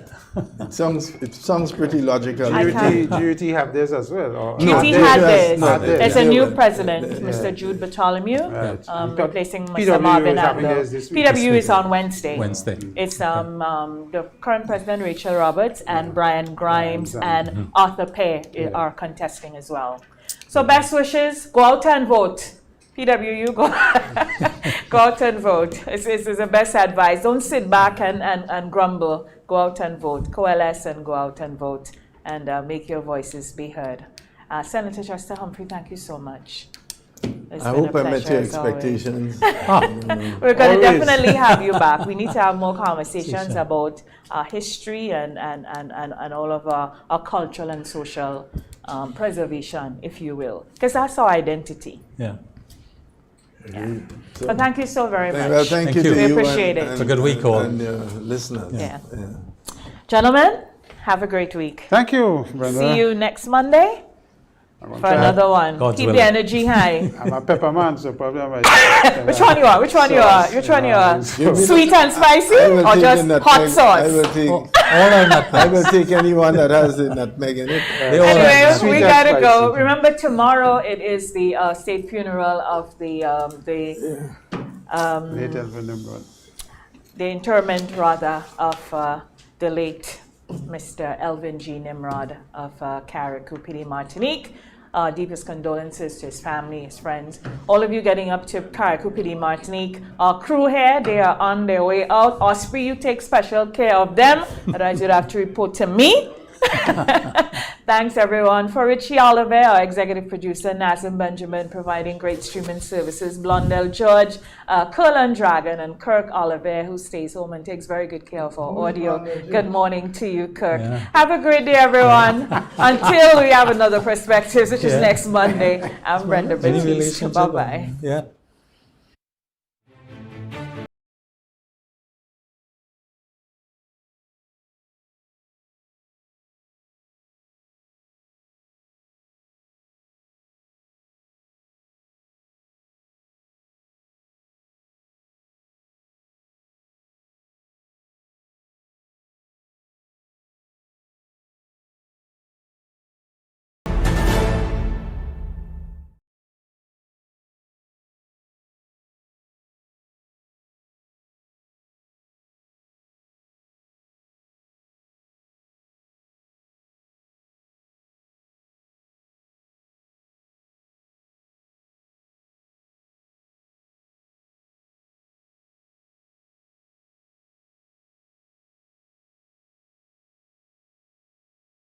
It sounds pretty logical. GUT have this as well? Or GUT No, had this. not theirs. There's a They new were- president, they- Mr. Jude Bartholomew, Right. replacing Mr. PW Marvin is having Abdo. theirs this week. PW is on Wednesday. Wednesday. It's the current president, Rachel Roberts, and Brian Grimes, and Arthur Pear are contesting as well. So best wishes, go out and vote. PWU, go out and vote. It's the best advice. Don't sit back and grumble. Go out and vote. Coalesce and go out and vote, and make your voices be heard. Senator Chester Humphrey, thank you so much. It's I been hope a I met pleasure your as always. expectations. We're going to Always. definitely have you back. We need to have more conversations about history and all of our cultural and social preservation, if you will, because that's our identity. Yeah. But thank you so very much. Well, thank you Thank to you. you. We appreciate it. It's a good week, all. And your listeners. Yeah. Gentlemen, have a great week. Thank you, Brenda. See you next Monday for another one. God's Keep willing. the energy high. I'm a pepper man, so probably I might. Which one you are? Which one you are? Which one you are? Sweet and spicy, I will or take just the hot nutmeg. sauce? I will take. All are not. I will take anyone that has the nutmeg in it. They all are. Anyway, Sweet we and gotta go. spicy. Remember, tomorrow it is the state funeral of the Late Elvin Nimrod. the interment rather of the late Mr. Elvin G. Nimrod of Carriacou, Martinique. Deepest condolences to his family, his friends. All of you getting up to Carriacou, Martinique. Our crew here, they are on their way out. Osprey, you take special care of them. Otherwise, you'd have to report to me. Thanks everyone. For Richie Oliver, our executive producer, Nazim Benjamin, providing great streaming services, Blondell George, Curlin Dragon, and Kirk Oliver, who stays home and takes very good care of our audio. Good morning to you, Kirk. Yeah. Have a great day, everyone. Until we have another Perspectives, which is next Monday. I'm Brenda Any Baptiste. relationship? Bye-bye. Yeah.